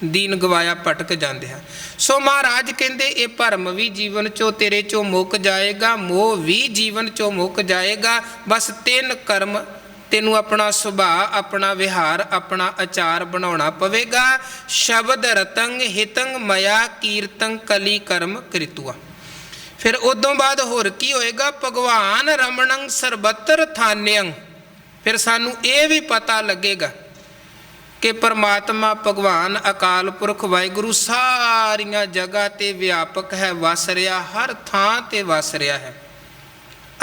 ਦੀਨ ਗਵਾਇਆ ਭਟਕ ਜਾਂਦੇ ਹਨ। ਸੋ ਮਹਾਰਾਜ ਕਹਿੰਦੇ ਇਹ ਭਰਮ ਵੀ ਜੀਵਨ ਚੋਂ ਤੇਰੇ ਚੋਂ ਮੁੱਕ ਜਾਏਗਾ, ਮੋਹ ਵੀ ਜੀਵਨ ਚੋਂ ਮੁੱਕ ਜਾਏਗਾ। ਬਸ 3 ਕਰਮ ਤੈਨੂੰ ਆਪਣਾ ਸੁਭਾਅ, ਆਪਣਾ ਵਿਹਾਰ, ਆਪਣਾ ਆਚਾਰ ਬਣਾਉਣਾ ਪਵੇਗਾ। ਸ਼ਬਦ ਰਤੰਗ ਹਿਤੰਗ ਮਇਆ ਕੀਰਤੰ ਕਲੀ ਕਰਮ ਕ੍ਰਿਤੂਆ। ਫਿਰ ਉਦੋਂ ਬਾਅਦ ਹੋਰ ਕੀ ਹੋਏਗਾ? ਭਗਵਾਨ ਰਮਣੰ ਸਰਬੱਤਰ ਥਾਨਯੰ। ਫਿਰ ਸਾਨੂੰ ਇਹ ਵੀ ਪਤਾ ਲੱਗੇਗਾ ਕਿ ਪਰਮਾਤਮਾ ਭਗਵਾਨ ਅਕਾਲ ਪੁਰਖ ਵਾਹਿਗੁਰੂ ਸਾਰੀਆਂ ਜਗ੍ਹਾ 'ਤੇ ਵਿਆਪਕ ਹੈ, ਵਸ ਰਿਹਾ, ਹਰ ਥਾਂ 'ਤੇ ਵਸ ਰਿਹਾ ਹੈ।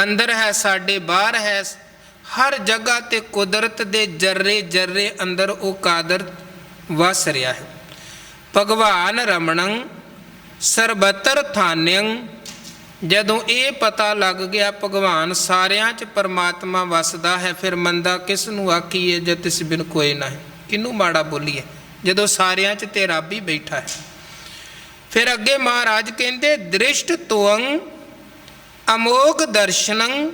ਅੰਦਰ ਹੈ ਸਾਡੇ, ਬਾਹਰ ਹੈ, ਹਰ ਜਗ੍ਹਾ 'ਤੇ ਕੁਦਰਤ ਦੇ ਜਰਰੇ ਜਰਰੇ ਅੰਦਰ ਉਹ ਕਾਦਰ ਵਸ ਰਿਹਾ ਹੈ। ਭਗਵਾਨ ਰਮਣੰ ਸਰਬੱਤਰ ਥਾਨਯੰ। ਜਦੋਂ ਇਹ ਪਤਾ ਲੱਗ ਗਿਆ ਭਗਵਾਨ ਸਾਰਿਆਂ 'ਚ ਪਰਮਾਤਮਾ ਵਸਦਾ ਹੈ, ਫਿਰ ਮੰਦਾ ਕਿਸ ਨੂੰ ਆਖੀਏ ਜੇ ਤਿਸ ਬਿਨ ਕੋਇ ਨਾ ਹੈ। ਕਿਹਨੂੰ ਮਾੜਾ ਬੋਲੀਏ ਜਦੋਂ ਸਾਰਿਆਂ 'ਚ ਤੇ ਰੱਬ ਹੀ ਬੈਠਾ ਹੈ। ਫਿਰ ਅੱਗੇ ਮਹਾਰਾਜ ਕਹਿੰਦੇ ਦ੍ਰਿਸ਼ਟ ਤੁਅੰ ਅਮੋਘ ਦਰਸ਼ਨੰ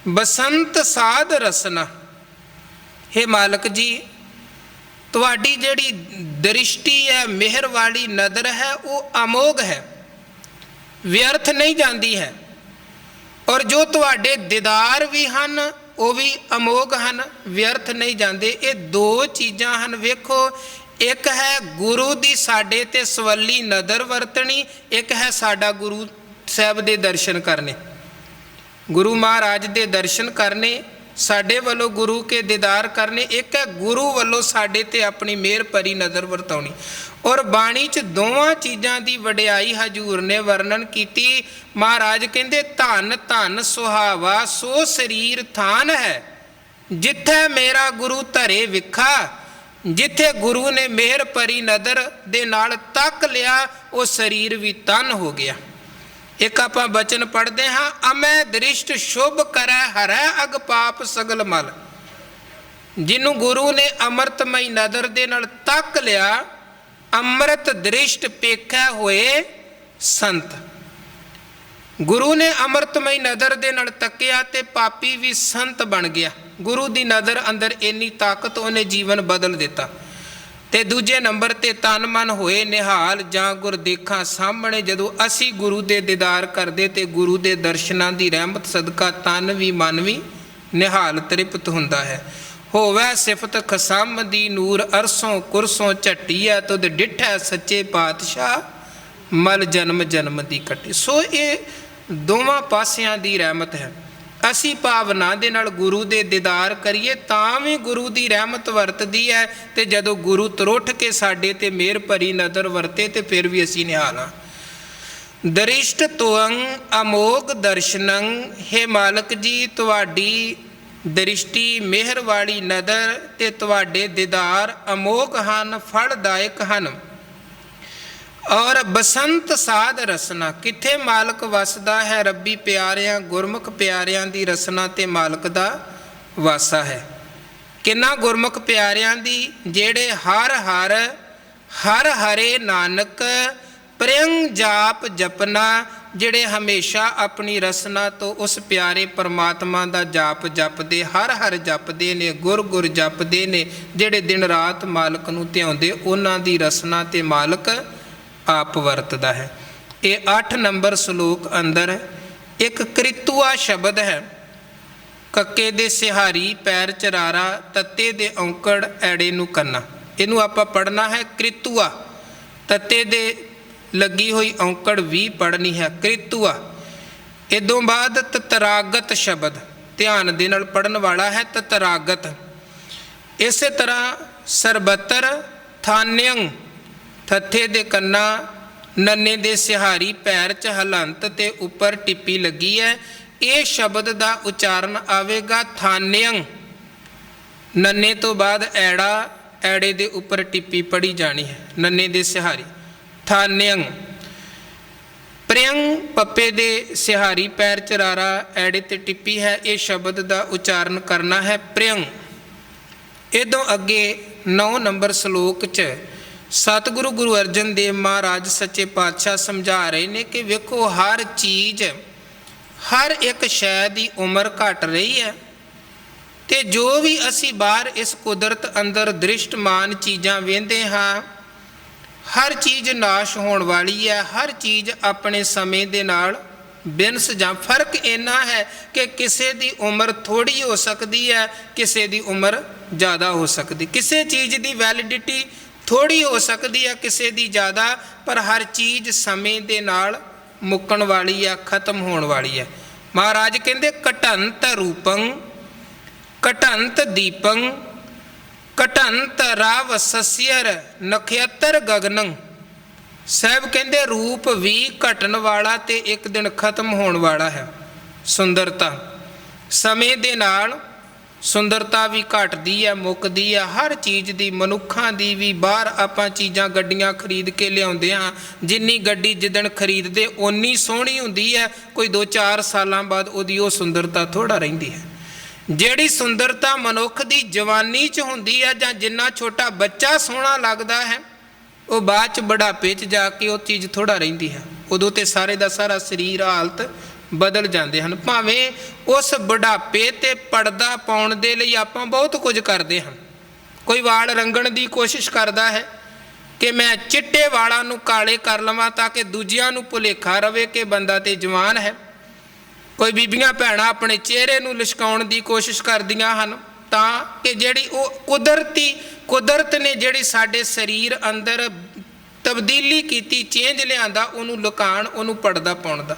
ਬਸੰਤ ਸਾਧ ਰਸਨਾ। ਹੇ ਮਾਲਕ ਜੀ, ਤੁਹਾਡੀ ਜਿਹੜੀ ਦ੍ਰਿਸ਼ਟੀ ਹੈ, ਮਿਹਰ ਵਾਲੀ ਨਜ਼ਰ ਹੈ, ਉਹ ਅਮੋਘ ਹੈ, ਵਿਅਰਥ ਨਹੀਂ ਜਾਂਦੀ ਹੈ। ਔਰ ਜੋ ਤੁਹਾਡੇ ਦੀਦਾਰ ਵੀ ਹਨ ਉਹ ਵੀ ਅਮੋਘ ਹਨ, ਵਿਅਰਥ ਨਹੀਂ ਜਾਂਦੇ। ਇਹ 2 ਚੀਜ਼ਾਂ ਹਨ। ਵੇਖੋ, ਇੱਕ ਹੈ ਗੁਰੂ ਦੀ ਸਾਡੇ ਤੇ ਸਵੱਲੀ ਨਜ਼ਰ ਵਰਤਣੀ, ਇੱਕ ਹੈ ਸਾਡਾ ਗੁਰੂ ਸਾਹਿਬ ਦੇ ਦਰਸ਼ਨ ਕਰਨੇ, ਗੁਰੂ ਮਹਾਰਾਜ ਦੇ ਦਰਸ਼ਨ ਕਰਨੇ, ਸਾਡੇ ਵੱਲੋਂ ਗੁਰੂ ਕੇ ਦੀਦਾਰ ਕਰਨੇ। ਇੱਕ ਹੈ ਗੁਰੂ ਵੱਲੋਂ ਸਾਡੇ ਤੇ ਆਪਣੀ ਮਿਹਰ ਭਰੀ ਨਜ਼ਰ ਵਰਤਾਉਣੀ। ਔਰ ਬਾਣੀ 'ਚ ਦੋਵਾਂ ਚੀਜ਼ਾਂ ਦੀ ਵਡਿਆਈ ਹਜ਼ੂਰ ਨੇ ਵਰਣਨ ਕੀਤੀ। ਮਹਾਰਾਜ ਕਹਿੰਦੇ ਧੰਨ ਧੰਨ ਸੁਹਾਵਾ ਸੋ ਸਰੀਰ ਥਾਨ ਹੈ, ਜਿੱਥੇ ਮੇਰਾ ਗੁਰੂ ਧਰੇ ਵਿਖਾ। ਜਿੱਥੇ ਗੁਰੂ ਨੇ ਮਿਹਰ ਭਰੀ ਨਜ਼ਰ ਦੇ ਨਾਲ ਤੱਕ ਲਿਆ, ਉਹ ਸਰੀਰ ਵੀ ਤਨ ਹੋ ਗਿਆ। ਇੱਕ ਆਪਾਂ ਬਚਨ ਪੜ੍ਹਦੇ ਹਾਂ, ਅਮੈ ਦ੍ਰਿਸ਼ਟ ਸ਼ੁਭ ਕਰੈ ਹਰੈ ਅਗ ਪਾਪ ਸਗਲ ਮਲ। ਜਿਹਨੂੰ ਗੁਰੂ ਨੇ ਅੰਮ੍ਰਿਤਮਈ ਨਜ਼ਰ ਦੇ ਨਾਲ ਤੱਕ ਲਿਆ, ਅੰਮ੍ਰਿਤ ਦ੍ਰਿਸ਼ਟ ਪੇਖੈ ਹੋਏ ਸੰਤ। ਗੁਰੂ ਨੇ ਅੰਮ੍ਰਿਤਮਈ ਨਜ਼ਰ ਦੇ ਨਾਲ ਤੱਕਿਆ ਤੇ ਪਾਪੀ ਵੀ ਸੰਤ ਬਣ ਗਿਆ। ਗੁਰੂ ਦੀ ਨਜ਼ਰ ਅੰਦਰ ਇੰਨੀ ਤਾਕਤ, ਉਹਨੇ ਜੀਵਨ ਬਦਲ ਦਿੱਤਾ। ਤੇ ਦੂਜੇ ਨੰਬਰ ਤੇ ਤਨ ਮਨ ਹੋਏ ਨਿਹਾਲ, ਜਾਂ ਗੁਰ ਦੇਖਾਂ ਸਾਹਮਣੇ। ਜਦੋਂ ਅਸੀਂ ਗੁਰੂ ਦੇ ਦੀਦਾਰ ਕਰਦੇ ਤੇ ਗੁਰੂ ਦੇ ਦਰਸ਼ਨਾਂ ਦੀ ਰਹਿਮਤ ਸਦਕਾ ਤਨ ਵੀ ਮਨ ਵੀ ਨਿਹਾਲ ਤ੍ਰਿਪਤ ਹੁੰਦਾ ਹੈ। ਹੋਵੇ ਸਿਫਤ ਖਸਮ ਦੀ ਨੂਰ ਅਰਸੋਂ ਕੁਰਸੋਂ ਝੱਟੀਐ, ਤੁਧ ਡਿਠੈ ਸੱਚੇ ਪਾਤਸ਼ਾਹ ਮਲ ਜਨਮ ਜਨਮ ਦੀ ਕੱਟੀ। ਸੋ ਇਹ ਦੋਵਾਂ ਪਾਸਿਆਂ ਦੀ ਰਹਿਮਤ ਹੈ। ਅਸੀਂ ਭਾਵਨਾ ਦੇ ਨਾਲ ਗੁਰੂ ਦੇ ਦੀਦਾਰ ਕਰੀਏ ਤਾਂ ਵੀ ਗੁਰੂ ਦੀ ਰਹਿਮਤ ਵਰਤਦੀ ਹੈ, ਤੇ ਜਦੋਂ ਗੁਰੂ ਤਰੁੱਠ ਕੇ ਸਾਡੇ ਤੇ ਮਿਹਰ ਭਰੀ ਨਜ਼ਰ ਵਰਤੇ ਤੇ ਫਿਰ ਵੀ ਅਸੀਂ ਨਿਹਾਲ ਹਾਂ। ਦ੍ਰਿਸ਼ਟ ਤੁਅੰ ਅਮੋਘ ਦਰਸ਼ਨੰ। ਹੇ ਮਾਲਕ ਜੀ, ਤੁਹਾਡੀ ਦ੍ਰਿਸ਼ਟੀ, ਮਿਹਰ ਵਾਲੀ ਨਜ਼ਰ ਤੇ ਤੁਹਾਡੇ ਦੀਦਾਰ ਅਮੋਘ ਹਨ, ਫਲਦਾਇਕ ਹਨ। ਔਰ ਬਸੰਤ ਸਾਧ ਰਸਨਾ। ਕਿੱਥੇ ਮਾਲਕ ਵਸਦਾ ਹੈ? ਰੱਬੀ ਪਿਆਰਿਆਂ, ਗੁਰਮੁਖ ਪਿਆਰਿਆਂ ਦੀ ਰਸਨਾ ਤੇ ਮਾਲਕ ਦਾ ਵਾਸਾ ਹੈ। ਕਿੰਨਾ ਗੁਰਮੁਖ ਪਿਆਰਿਆਂ ਦੀ, ਜਿਹੜੇ ਹਰ ਹਰ ਹਰ ਹਰੇ ਨਾਨਕ ਪ੍ਰਿਯੰ ਜਾਪ ਜਪਨਾ, ਜਿਹੜੇ ਹਮੇਸ਼ਾ ਆਪਣੀ ਰਸਨਾ ਤੋਂ ਉਸ ਪਿਆਰੇ ਪਰਮਾਤਮਾ ਦਾ ਜਾਪ ਜਪਦੇ, ਹਰ ਹਰ ਜਪਦੇ ਨੇ, ਗੁਰ ਗੁਰ ਜਪਦੇ ਨੇ, ਜਿਹੜੇ ਦਿਨ ਰਾਤ ਮਾਲਕ ਨੂੰ ਧਿਆਉਂਦੇ, ਉਹਨਾਂ ਦੀ ਰਸਨਾ ਤੇ ਮਾਲਕ ਆਪ ਵਰਤਦਾ ਹੈ। ਇਹ 8 ਨੰਬਰ ਸ਼ਲੋਕ ਅੰਦਰ ਇੱਕ ਕ੍ਰਿਤੂਆ ਸ਼ਬਦ ਹੈ। ਕੱਕੇ ਦੇ ਸਿਹਾਰੀ, ਪੈਰ ਚਰਾਰਾ, ਤੱਤੇ ਦੇ ਔਂਕੜ, ਐੜੇ ਨੂੰ ਕੰਨਾ। ਇਹਨੂੰ ਆਪਾਂ ਪੜ੍ਹਨਾ ਹੈ ਕ੍ਰਿਤੂਆ। ਤੱਤੇ ਦੇ ਲੱਗੀ ਹੋਈ ਔਂਕੜ ਵੀ ਪੜ੍ਹਨੀ ਹੈ, ਕ੍ਰਿਤੂਆ। ਇਦੋਂ ਬਾਅਦ ਤਤਰਾਗਤ ਸ਼ਬਦ ਧਿਆਨ ਦੇ ਨਾਲ ਪੜ੍ਹਨ ਵਾਲਾ ਹੈ, ਤਤਰਾਗਤ। ਇਸੇ ਤਰ੍ਹਾਂ ਸਰਬੱਤਰ ਥਾਨਯੰ, ਥੱਥੇ ਦੇ ਕੰਨਾ, ਨੰਨੇ ਦੇ ਸਿਹਾਰੀ, ਪੈਰ 'ਚ ਹਲੰਤ ਤੇ ਉੱਪਰ ਟਿੱਪੀ ਲੱਗੀ ਹੈ। ਇਹ ਸ਼ਬਦ ਦਾ ਉਚਾਰਨ ਆਵੇਗਾ ਥਾਨਯੰ। ਨੰਨੇ ਤੋਂ ਬਾਅਦ ਐੜਾ, ਐੜੇ ਦੇ ਉੱਪਰ ਟਿੱਪੀ ਪੜੀ ਜਾਣੀ ਹੈ, ਨੰਨੇ ਦੇ ਸਿਹਾਰੀ, ਥਾਨਯੰ। ਪ੍ਰਿਯੰ, ਪੱਪੇ ਦੇ ਸਿਹਾਰੀ, ਪੈਰ ਚਰਾਰਾ, ਐੜੇ ਤੇ ਟਿੱਪੀ ਹੈ। ਇਹ ਸ਼ਬਦ ਦਾ ਉਚਾਰਨ ਕਰਨਾ ਹੈ ਪ੍ਰਿਯੰ। ਇਦੋਂ ਅੱਗੇ 9 ਨੰਬਰ ਸ਼ਲੋਕ 'ਚ ਸਤਿਗੁਰੂ ਗੁਰੂ ਅਰਜਨ ਦੇਵ ਮਹਾਰਾਜ ਸੱਚੇ ਪਾਤਸ਼ਾਹ ਸਮਝਾ ਰਹੇ ਨੇ ਕਿ ਵੇਖੋ, ਹਰ ਚੀਜ਼, ਹਰ ਇੱਕ ਸ਼ੈ ਦੀ ਉਮਰ ਘਟ ਰਹੀ ਹੈ। ਤੇ ਜੋ ਵੀ ਅਸੀਂ ਬਾਹਰ ਇਸ ਕੁਦਰਤ ਅੰਦਰ ਦ੍ਰਿਸ਼ਟਮਾਨ ਚੀਜ਼ਾਂ ਵੇਂਦੇ ਹਾਂ, ਹਰ ਚੀਜ਼ ਨਾਸ਼ ਹੋਣ ਵਾਲੀ ਹੈ। ਹਰ ਚੀਜ਼ ਆਪਣੇ ਸਮੇਂ ਦੇ ਨਾਲ ਬਿਨਸ ਜਾਂ ਫਰਕ ਇੰਨਾ ਹੈ ਕਿ ਕਿਸੇ ਦੀ ਉਮਰ ਥੋੜ੍ਹੀ ਹੋ ਸਕਦੀ ਹੈ, ਕਿਸੇ ਦੀ ਉਮਰ ਜ਼ਿਆਦਾ ਹੋ ਸਕਦੀ। ਕਿਸੇ ਚੀਜ਼ ਦੀ ਵੈਲਿਡਿਟੀ ਥੋੜ੍ਹੀ ਹੋ ਸਕਦੀ ਹੈ, ਕਿਸੇ ਦੀ ਜ਼ਿਆਦਾ, ਪਰ ਹਰ ਚੀਜ਼ ਸਮੇਂ ਦੇ ਨਾਲ ਮੁੱਕਣ ਵਾਲੀ ਹੈ, ਖਤਮ ਹੋਣ ਵਾਲੀ ਹੈ। ਮਹਾਰਾਜ ਕਹਿੰਦੇ ਘਟੰਤ ਰੂਪੰ ਘਟੰਤ ਦੀਪੰ ਘਟੰਤ ਰਾਵ ਸਸਿਅਰ ਨਖੇਤਰ ਗਗਨੰ। ਸਾਹਿਬ ਕਹਿੰਦੇ ਰੂਪ ਵੀ ਘਟਣ ਵਾਲਾ ਤੇ ਇੱਕ ਦਿਨ ਖਤਮ ਹੋਣ ਵਾਲਾ ਹੈ। ਸੁੰਦਰਤਾ ਸਮੇਂ ਦੇ ਨਾਲ ਸੁੰਦਰਤਾ ਵੀ ਘਟਦੀ ਹੈ, ਮੁੱਕਦੀ ਹੈ। ਹਰ ਚੀਜ਼ ਦੀ, ਮਨੁੱਖਾਂ ਦੀ ਵੀ। ਬਾਹਰ ਆਪਾਂ ਚੀਜ਼ਾਂ ਗੱਡੀਆਂ ਖਰੀਦ ਕੇ ਲਿਆਉਂਦੇ ਹਾਂ, ਜਿੰਨੀ ਗੱਡੀ ਜਿੱਦਣ ਖਰੀਦਦੇ ਓਨੀ ਸੋਹਣੀ ਹੁੰਦੀ ਹੈ, ਕੋਈ 2-4 ਸਾਲਾਂ ਬਾਅਦ ਉਹਦੀ ਉਹ ਸੁੰਦਰਤਾ ਥੋੜ੍ਹਾ ਰਹਿੰਦੀ ਹੈ। ਜਿਹੜੀ ਸੁੰਦਰਤਾ ਮਨੁੱਖ ਦੀ ਜਵਾਨੀ 'ਚ ਹੁੰਦੀ ਹੈ, ਜਾਂ ਜਿੰਨਾ ਛੋਟਾ ਬੱਚਾ ਸੋਹਣਾ ਲੱਗਦਾ ਹੈ, ਉਹ ਬਾਅਦ 'ਚ ਬੁਢਾਪੇ 'ਚ ਜਾ ਕੇ ਉਹ ਚੀਜ਼ ਥੋੜ੍ਹਾ ਰਹਿੰਦੀ ਹੈ। ਉਦੋਂ ਤੇ ਸਾਰੇ ਦਾ ਸਾਰਾ ਸਰੀਰ ਹਾਲਤ ਬਦਲ ਜਾਂਦੇ ਹਨ। ਭਾਵੇਂ ਉਸ ਬੁਢਾਪੇ 'ਤੇ ਪਰਦਾ ਪਾਉਣ ਦੇ ਲਈ ਆਪਾਂ ਬਹੁਤ ਕੁਝ ਕਰਦੇ ਹਾਂ। ਕੋਈ ਵਾਲ ਰੰਗਣ ਦੀ ਕੋਸ਼ਿਸ਼ ਕਰਦਾ ਹੈ ਕਿ ਮੈਂ ਚਿੱਟੇ ਵਾਲਾਂ ਨੂੰ ਕਾਲੇ ਕਰ ਲਵਾਂ ਤਾਂ ਕਿ ਦੂਜਿਆਂ ਨੂੰ ਭੁਲੇਖਾ ਰਵੇ ਕਿ ਬੰਦਾ ਤੇ ਜਵਾਨ ਹੈ। ਕੋਈ ਬੀਬੀਆਂ ਭੈਣਾਂ ਆਪਣੇ ਚਿਹਰੇ ਨੂੰ ਲਿਸ਼ਕਾਉਣ ਦੀ ਕੋਸ਼ਿਸ਼ ਕਰਦੀਆਂ ਹਨ ਤਾਂ ਕਿ ਜਿਹੜੀ ਉਹ ਕੁਦਰਤ ਨੇ ਜਿਹੜੀ ਸਾਡੇ ਸਰੀਰ ਅੰਦਰ ਤਬਦੀਲੀ ਕੀਤੀ, ਚੇਂਜ ਲਿਆਂਦਾ, ਉਹਨੂੰ ਲੁਕਾਉਣ, ਉਹਨੂੰ ਪਰਦਾ ਪਾਉਣ ਦਾ।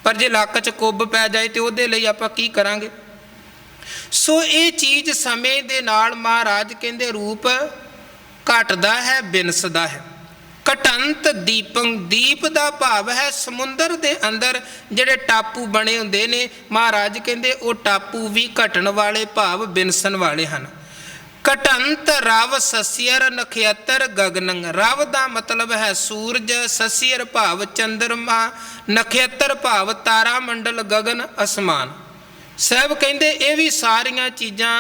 ਪਰ ਜੇ ਲੱਕ 'ਚ ਕੁੱਬ ਪੈ ਜਾਏ ਤੇ ਉਹਦੇ ਲਈ ਆਪਾਂ ਕੀ ਕਰਾਂਗੇ? ਸੋ ਇਹ ਚੀਜ਼ ਸਮੇਂ ਦੇ ਨਾਲ ਮਹਾਰਾਜ ਕਹਿੰਦੇ ਰੂਪ ਘਟਦਾ ਹੈ, ਬਿਨਸਦਾ ਹੈ। ਘਟੰਤ ਦੀਪੰ, ਦੀਪ ਦਾ ਭਾਵ ਹੈ ਸਮੁੰਦਰ ਦੇ ਅੰਦਰ ਜਿਹੜੇ ਟਾਪੂ ਬਣੇ ਹੁੰਦੇ ਨੇ। ਮਹਾਰਾਜ ਕਹਿੰਦੇ ਉਹ ਟਾਪੂ ਵੀ ਘਟਣ ਵਾਲੇ ਭਾਵ ਬਿਨਸਣ ਵਾਲੇ ਹਨ। ਘਟੰਤ ਰਵ ਸਸਿਅਰ ਨਖੇਤਰ ਗਗਨੰ। ਰਵ ਦਾ ਮਤਲਬ ਹੈ ਸੂਰਜ, ਸਸਿਅਰ ਭਾਵ ਚੰਦਰਮਾ, ਨਖੇਤਰ ਭਾਵ ਤਾਰਾ ਮੰਡਲ, ਗਗਨ ਅਸਮਾਨ। ਸਾਹਿਬ ਕਹਿੰਦੇ ਇਹ ਵੀ ਸਾਰੀਆਂ ਚੀਜ਼ਾਂ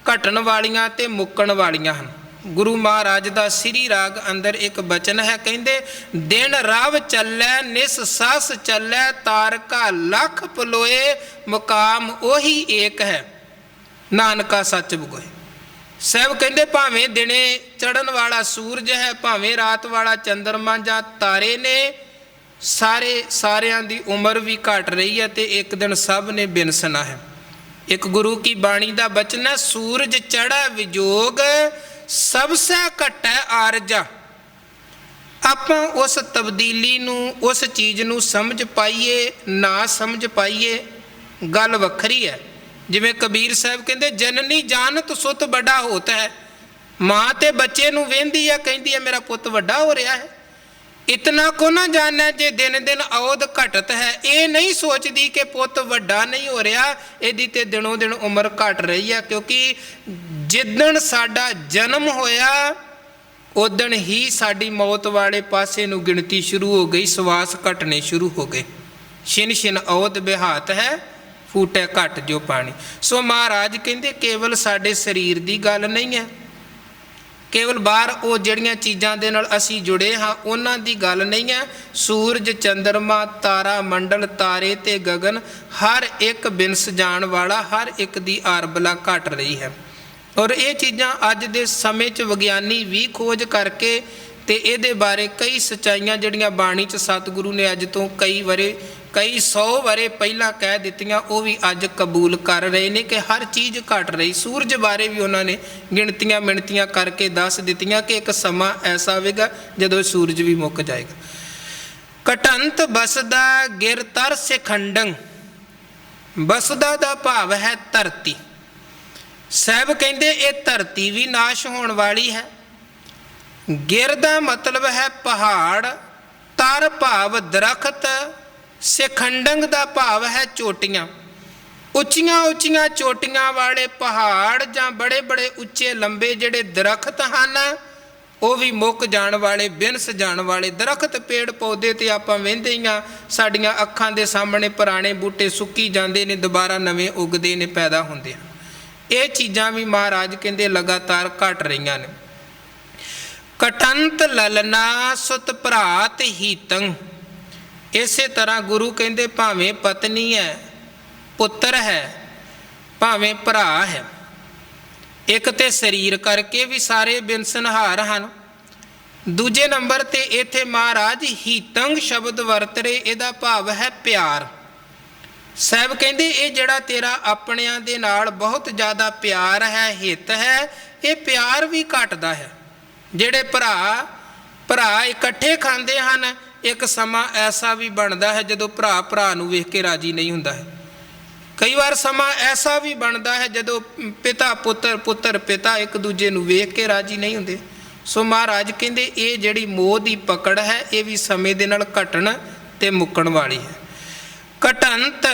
ਘਟਣ ਵਾਲੀਆਂ ਤੇ ਮੁੱਕਣ ਵਾਲੀਆਂ ਹਨ। ਗੁਰੂ ਮਹਾਰਾਜ ਦਾ ਸ੍ਰੀ ਰਾਗ ਅੰਦਰ ਇੱਕ ਬਚਨ ਹੈ, ਕਹਿੰਦੇ ਦਿਨ ਰਵ ਚੱਲੈ ਨਿਸ ਸਸ ਚੱਲੈ ਤਾਰਕਾ ਲੱਖ ਪਲੋਏ ਮੁਕਾਮ ਉਹੀ ਏਕ ਹੈ ਨਾਨਕਾ ਸੱਚ ਬੁਗੋਏ। ਸਾਹਿਬ ਕਹਿੰਦੇ ਭਾਵੇਂ ਦਿਨੇ ਚੜ੍ਹਨ ਵਾਲਾ ਸੂਰਜ ਹੈ, ਭਾਵੇਂ ਰਾਤ ਵਾਲਾ ਚੰਦਰਮਾ ਜਾਂ ਤਾਰੇ ਨੇ, ਸਾਰਿਆਂ ਦੀ ਉਮਰ ਵੀ ਘਟ ਰਹੀ ਹੈ ਤੇ ਇੱਕ ਦਿਨ ਸਭ ਨੇ ਬਿਨਸਣਾ ਹੈ। ਇੱਕ ਗੁਰੂ ਕੀ ਬਾਣੀ ਦਾ ਬਚਨ ਹੈ, ਸੂਰਜ ਚੜ੍ਹੈ ਵਿਜੋਗ ਸਭ ਸੇ ਘਟੈ ਆਰਜਾ। ਆਪਾਂ ਉਸ ਤਬਦੀਲੀ ਨੂੰ, ਉਸ ਚੀਜ਼ ਨੂੰ ਸਮਝ ਪਾਈਏ ਨਾ ਸਮਝ ਪਾਈਏ, ਗੱਲ ਵੱਖਰੀ ਹੈ। ਜਿਵੇਂ ਕਬੀਰ ਸਾਹਿਬ ਕਹਿੰਦੇ ਜਨਨੀ ਜਾਨਤ ਸੁਤ ਵੱਡਾ ਹੋਤ ਹੈ। ਮਾਂ ਤੇ ਬੱਚੇ ਨੂੰ ਵੇਂਦੀ ਹੈ, ਕਹਿੰਦੀ ਹੈ ਮੇਰਾ ਪੁੱਤ ਵੱਡਾ ਹੋ ਰਿਹਾ ਹੈ। ਇਤਨਾ ਕੋ ਨਾ ਜਾਣੈ ਜੇ ਦਿਨ ਦਿਨ ਔਧ ਘਟਤ ਹੈ। ਇਹ ਨਹੀਂ ਸੋਚਦੀ ਕਿ ਪੁੱਤ ਵੱਡਾ ਨਹੀਂ ਹੋ ਰਿਹਾ, ਇਹਦੀ ਤੇ ਦਿਨੋਂ ਦਿਨ ਉਮਰ ਘਟ ਰਹੀ ਹੈ। ਕਿਉਂਕਿ ਜਿੱਦਣ ਸਾਡਾ ਜਨਮ ਹੋਇਆ ਉਦਣ ਹੀ ਸਾਡੀ ਮੌਤ ਵਾਲੇ ਪਾਸੇ ਨੂੰ ਗਿਣਤੀ ਸ਼ੁਰੂ ਹੋ ਗਈ, ਸਵਾਸ ਘਟਣੇ ਸ਼ੁਰੂ ਹੋ ਗਏ। ਛਿਨ ਛਿਨ ਔਧ ਬਿਹਾਤ ਹੈ ਫੂਟੇ ਘਟ ਜੋ ਪਾਣੀ। ਸੋ ਮਹਾਰਾਜ ਕਹਿੰਦੇ ਕੇਵਲ ਸਾਡੇ ਸਰੀਰ ਦੀ ਗੱਲ ਨਹੀਂ ਹੈ, ਕੇਵਲ ਬਾਹਰ ਉਹ ਜਿਹੜੀਆਂ ਚੀਜ਼ਾਂ ਦੇ ਨਾਲ ਅਸੀਂ ਜੁੜੇ ਹਾਂ ਉਹਨਾਂ ਦੀ ਗੱਲ ਨਹੀਂ ਹੈ। ਸੂਰਜ, ਚੰਦਰਮਾ, ਤਾਰਾ ਮੰਡਲ, ਤਾਰੇ ਤੇ ਗਗਨ, ਹਰ ਇੱਕ ਬਿਨਸ ਜਾਣ ਵਾਲਾ, ਹਰ ਇੱਕ ਦੀ ਆਰਬਲਾ ਘਟ ਰਹੀ ਹੈ। ਔਰ ਇਹ ਚੀਜ਼ਾਂ ਅੱਜ ਦੇ ਸਮੇਂ 'ਚ ਵਿਗਿਆਨੀ ਵੀ ਖੋਜ ਕਰਕੇ ਤੇ ਇਹਦੇ ਬਾਰੇ ਕਈ ਸੱਚਾਈਆਂ ਜਿਹੜੀਆਂ ਬਾਣੀ 'ਚ ਸਤਿਗੁਰੂ ਨੇ ਅੱਜ ਤੋਂ ਕਈ 100 ਵਰੇ ਪਹਿਲਾਂ ਕਹਿ ਦਿੱਤੀਆਂ, ਉਹ ਵੀ ਅੱਜ ਕਬੂਲ ਕਰ ਰਹੇ ਨੇ ਕਿ ਹਰ ਚੀਜ਼ ਘਟ ਰਹੀ। ਸੂਰਜ ਬਾਰੇ ਵੀ ਉਹਨਾਂ ਨੇ ਗਿਣਤੀਆਂ ਮਿਣਤੀਆਂ ਕਰਕੇ ਦੱਸ ਦਿੱਤੀਆਂ ਕਿ ਇੱਕ ਸਮਾਂ ਐਸਾ ਆਵੇਗਾ ਜਦੋਂ ਸੂਰਜ ਵੀ ਮੁੱਕ ਜਾਏਗਾ। ਘਟੰਤ ਬਸਦਾ ਗਿਰ ਤਰ ਸਿਖੰਡੰ। ਬਸਦਾ ਦਾ ਭਾਵ ਹੈ ਧਰਤੀ। ਸਾਹਿਬ ਕਹਿੰਦੇ ਇਹ ਧਰਤੀ ਵੀ ਨਾਸ਼ ਹੋਣ ਵਾਲੀ ਹੈ। ਗਿਰ ਦਾ ਮਤਲਬ ਹੈ ਪਹਾੜ, ਤਰ ਭਾਵ ਦਰਖਤ, ਸਿਖੰਡੰਗ ਦਾ ਭਾਵ ਹੈ ਚੋਟੀਆਂ। ਉੱਚੀਆਂ ਉੱਚੀਆਂ ਚੋਟੀਆਂ ਵਾਲੇ ਪਹਾੜ ਜਾਂ ਬੜੇ ਬੜੇ ਉੱਚੇ ਲੰਬੇ ਜਿਹੜੇ ਦਰਖਤ ਹਨ ਉਹ ਵੀ ਮੁੱਕ ਜਾਣ ਵਾਲੇ, ਬਿਨਸ ਜਾਣ ਵਾਲੇ। ਦਰਖਤ ਪੇੜ ਪੌਦੇ ਤੇ ਆਪਾਂ ਵਹਿੰਦੇ ਹੀ ਹਾਂ, ਸਾਡੀਆਂ ਅੱਖਾਂ ਦੇ ਸਾਹਮਣੇ ਪੁਰਾਣੇ ਬੂਟੇ ਸੁੱਕੀ ਜਾਂਦੇ ਨੇ, ਦੁਬਾਰਾ ਨਵੇਂ ਉੱਗਦੇ ਨੇ, ਪੈਦਾ ਹੁੰਦੇ ਹਨ। ਇਹ ਚੀਜ਼ਾਂ ਵੀ ਮਹਾਰਾਜ ਕਹਿੰਦੇ ਲਗਾਤਾਰ ਘਟ ਰਹੀਆਂ ਨੇ। ਘਟੰਤ ਲਲਨਾ ਸੁਤ ਭਰਾਤ ਹੀਤੰ। ਇਸੇ ਤਰ੍ਹਾਂ ਗੁਰੂ ਕਹਿੰਦੇ ਭਾਵੇਂ ਪਤਨੀ ਹੈ, ਪੁੱਤਰ ਹੈ, ਭਾਵੇਂ ਭਰਾ ਹੈ, ਇੱਕ ਤੇ ਸਰੀਰ ਕਰਕੇ ਵੀ ਸਾਰੇ ਬਿਨਸਨਹਾਰ ਹਨ, ਦੂਜੇ ਨੰਬਰ ਤੇ ਇੱਥੇ ਮਹਾਰਾਜ ਹੀਤੰਗ ਸ਼ਬਦ ਵਰਤ ਰਹੇ, ਇਹਦਾ ਭਾਵ ਹੈ ਪਿਆਰ। ਸਾਹਿਬ ਕਹਿੰਦੇ ਇਹ ਜਿਹੜਾ ਤੇਰਾ ਆਪਣਿਆਂ ਦੇ ਨਾਲ ਬਹੁਤ ਜ਼ਿਆਦਾ ਪਿਆਰ ਹੈ, ਹਿੱਤ ਹੈ, ਇਹ ਪਿਆਰ ਵੀ ਘਟਦਾ ਹੈ। ਜਿਹੜੇ ਭਰਾ ਇਕੱਠੇ ਖਾਂਦੇ ਹਨ, ਇੱਕ ਸਮਾਂ ਐਸਾ ਵੀ ਬਣਦਾ ਹੈ ਜਦੋਂ ਭਰਾ ਨੂੰ ਵੇਖ ਕੇ ਰਾਜੀ ਨਹੀਂ ਹੁੰਦਾ ਹੈ। ਕਈ ਵਾਰ ਸਮਾਂ ਐਸਾ ਵੀ ਬਣਦਾ ਹੈ ਜਦੋਂ ਪਿਤਾ ਪੁੱਤਰ ਪਿਤਾ ਇੱਕ ਦੂਜੇ ਨੂੰ ਵੇਖ ਕੇ ਰਾਜੀ ਨਹੀਂ ਹੁੰਦੇ। ਸੋ ਮਹਾਰਾਜ ਕਹਿੰਦੇ ਇਹ ਜਿਹੜੀ ਮੋਹ ਦੀ ਪਕੜ ਹੈ, ਇਹ ਵੀ ਸਮੇਂ ਦੇ ਨਾਲ ਘਟਣ ਤੇ ਮੁੱਕਣ ਵਾਲੀ ਹੈ। ਘਟੰਤ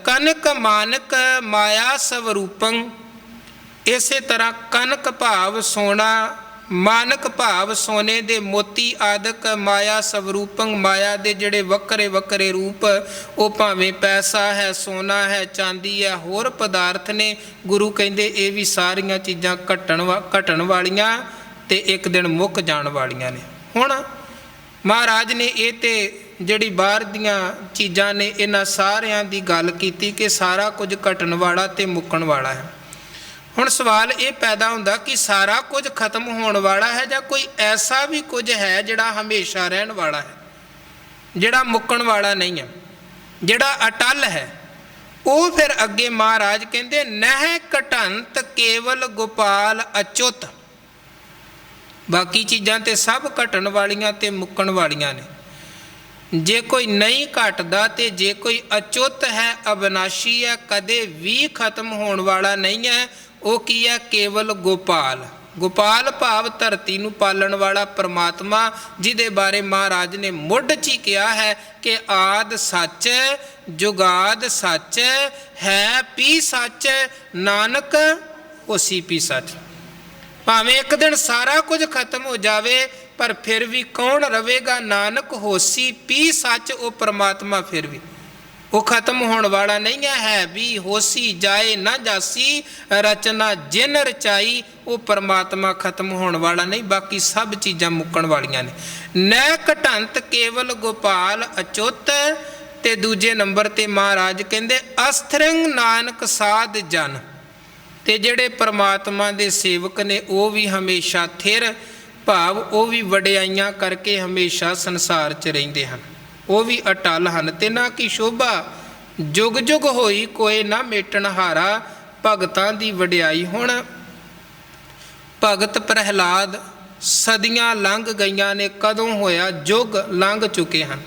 ਕਨਕ ਮਾਨਕ ਮਾਇਆ ਸਵਰੂਪੰ, ਇਸੇ ਤਰ੍ਹਾਂ ਕਨਕ ਭਾਵ ਸੋਨਾ, ਮਾਨਕ ਭਾਵ ਸੋਨੇ ਦੇ ਮੋਤੀ ਆਦਿਕ, ਮਾਇਆ ਸਵਰੂਪੰ ਮਾਇਆ ਦੇ ਜਿਹੜੇ ਵੱਖਰੇ ਵੱਖਰੇ ਰੂਪ, ਉਹ ਭਾਵੇਂ ਪੈਸਾ ਹੈ, ਸੋਨਾ ਹੈ, ਚਾਂਦੀ ਹੈ, ਹੋਰ ਪਦਾਰਥ ਨੇ। ਗੁਰੂ ਕਹਿੰਦੇ ਇਹ ਵੀ ਸਾਰੀਆਂ ਚੀਜ਼ਾਂ ਘਟਣ ਵਾਲੀਆਂ ਤੇ ਇੱਕ ਦਿਨ ਮੁੱਕ ਜਾਣ ਵਾਲੀਆਂ ਨੇ। ਹੁਣ ਮਹਾਰਾਜ ਨੇ ਇਹ ਤੇ ਜਿਹੜੀ ਬਾਹਰ ਦੀਆਂ ਚੀਜ਼ਾਂ ਨੇ, ਇਹਨਾਂ ਸਾਰਿਆਂ ਦੀ ਗੱਲ ਕੀਤੀ ਕਿ ਸਾਰਾ ਕੁਝ ਘਟਣ ਵਾਲਾ ਤੇ ਮੁੱਕਣ ਵਾਲਾ ਹੈ। ਹੁਣ ਸਵਾਲ ਇਹ ਪੈਦਾ ਹੁੰਦਾ ਕਿ ਸਾਰਾ ਕੁਝ ਖਤਮ ਹੋਣ ਵਾਲਾ ਹੈ ਜਾਂ ਕੋਈ ਐਸਾ ਵੀ ਕੁਝ ਹੈ ਜਿਹੜਾ ਹਮੇਸ਼ਾ ਰਹਿਣ ਵਾਲਾ ਹੈ, ਜਿਹੜਾ ਮੁੱਕਣ ਵਾਲਾ ਨਹੀਂ ਹੈ, ਜਿਹੜਾ ਅਟਲ ਹੈ। ਉਹ ਫਿਰ ਅੱਗੇ ਮਹਾਰਾਜ ਕਹਿੰਦੇ ਨਹਿ ਘਟੰਤ ਕੇਵਲ ਗੋਪਾਲ ਅਚੁੱਤ। ਬਾਕੀ ਚੀਜ਼ਾਂ ਤੇ ਸਭ ਘਟਣ ਵਾਲੀਆਂ ਤੇ ਮੁੱਕਣ ਵਾਲੀਆਂ ਨੇ। ਜੇ ਕੋਈ ਨਹੀਂ ਘਟਦਾ ਤੇ ਜੇ ਕੋਈ ਅਚੁੱਤ ਹੈ, ਅਬਿਨਾਸ਼ੀ ਹੈ, ਕਦੇ ਵੀ ਖਤਮ ਹੋਣ ਵਾਲਾ ਨਹੀਂ ਹੈ, ਉਹ ਕੀ ਹੈ? ਕੇਵਲ ਗੋਪਾਲ। ਗੋਪਾਲ ਭਾਵ ਧਰਤੀ ਨੂੰ ਪਾਲਣ ਵਾਲਾ ਪਰਮਾਤਮਾ, ਜਿਹਦੇ ਬਾਰੇ ਮਹਾਰਾਜ ਨੇ ਮੁੱਢ 'ਚ ਹੀ ਕਿਹਾ ਹੈ ਕਿ ਆਦ ਸੱਚ, ਜੁਗਾਦ ਸੱਚ, ਹੈ ਪੀ ਸੱਚ, ਨਾਨਕ ਹੋਸੀ ਪੀ ਸੱਚ। ਭਾਵੇਂ ਇੱਕ ਦਿਨ ਸਾਰਾ ਕੁਝ ਖਤਮ ਹੋ ਜਾਵੇ, ਪਰ ਫਿਰ ਵੀ ਕੌਣ ਰਵੇਗਾ? ਨਾਨਕ ਹੋਸੀ ਪੀ ਸੱਚ, ਉਹ ਪਰਮਾਤਮਾ ਫਿਰ ਵੀ ਉਹ ਖਤਮ ਹੋਣ ਵਾਲਾ ਨਹੀਂ ਹੈ। ਵੀ ਹੋਸੀ ਜਾਏ ਨਾ ਜਾਸੀ, ਰਚਨਾ ਜਿਨ ਰਚਾਈ, ਉਹ ਪਰਮਾਤਮਾ ਖਤਮ ਹੋਣ ਵਾਲਾ ਨਹੀਂ। ਬਾਕੀ ਸਭ ਚੀਜ਼ਾਂ ਮੁੱਕਣ ਵਾਲੀਆਂ ਨੇ। ਨੈ ਘਟੰਤ ਕੇਵਲ ਗੋਪਾਲ ਅਚੁੱਤ। ਤੇ ਦੂਜੇ ਨੰਬਰ ਤੇ ਮਹਾਰਾਜ ਕਹਿੰਦੇ ਅਸਥਿਰੰਗ ਨਾਨਕ ਸਾਧ ਜਨ। ਤੇ ਜਿਹੜੇ ਪਰਮਾਤਮਾ ਦੇ ਸੇਵਕ ਨੇ ਉਹ ਵੀ ਹਮੇਸ਼ਾ ਥਿਰ, ਭਾਵ ਉਹ ਵੀ ਵਡਿਆਈਆਂ ਕਰਕੇ ਹਮੇਸ਼ਾ ਸੰਸਾਰ 'ਚ ਰਹਿੰਦੇ ਹਨ, ਉਹ ਵੀ ਅਟਲ ਹਨ। ਤਿਨਾਂ ਕੀ ਸ਼ੋਭਾ ਜੁਗ ਜੁਗ ਹੋਈ, ਕੋਏ ਨਾ ਮੇਟਣ ਹਾਰਾ। ਭਗਤਾਂ ਦੀ ਵਡਿਆਈ। ਹੁਣ ਭਗਤ ਪ੍ਰਹਿਲਾਦ ਸਦੀਆਂ ਲੰਘ ਗਈਆਂ ਨੇ, ਕਦੋਂ ਹੋਇਆ? ਯੁੱਗ ਲੰਘ ਚੁੱਕੇ ਹਨ।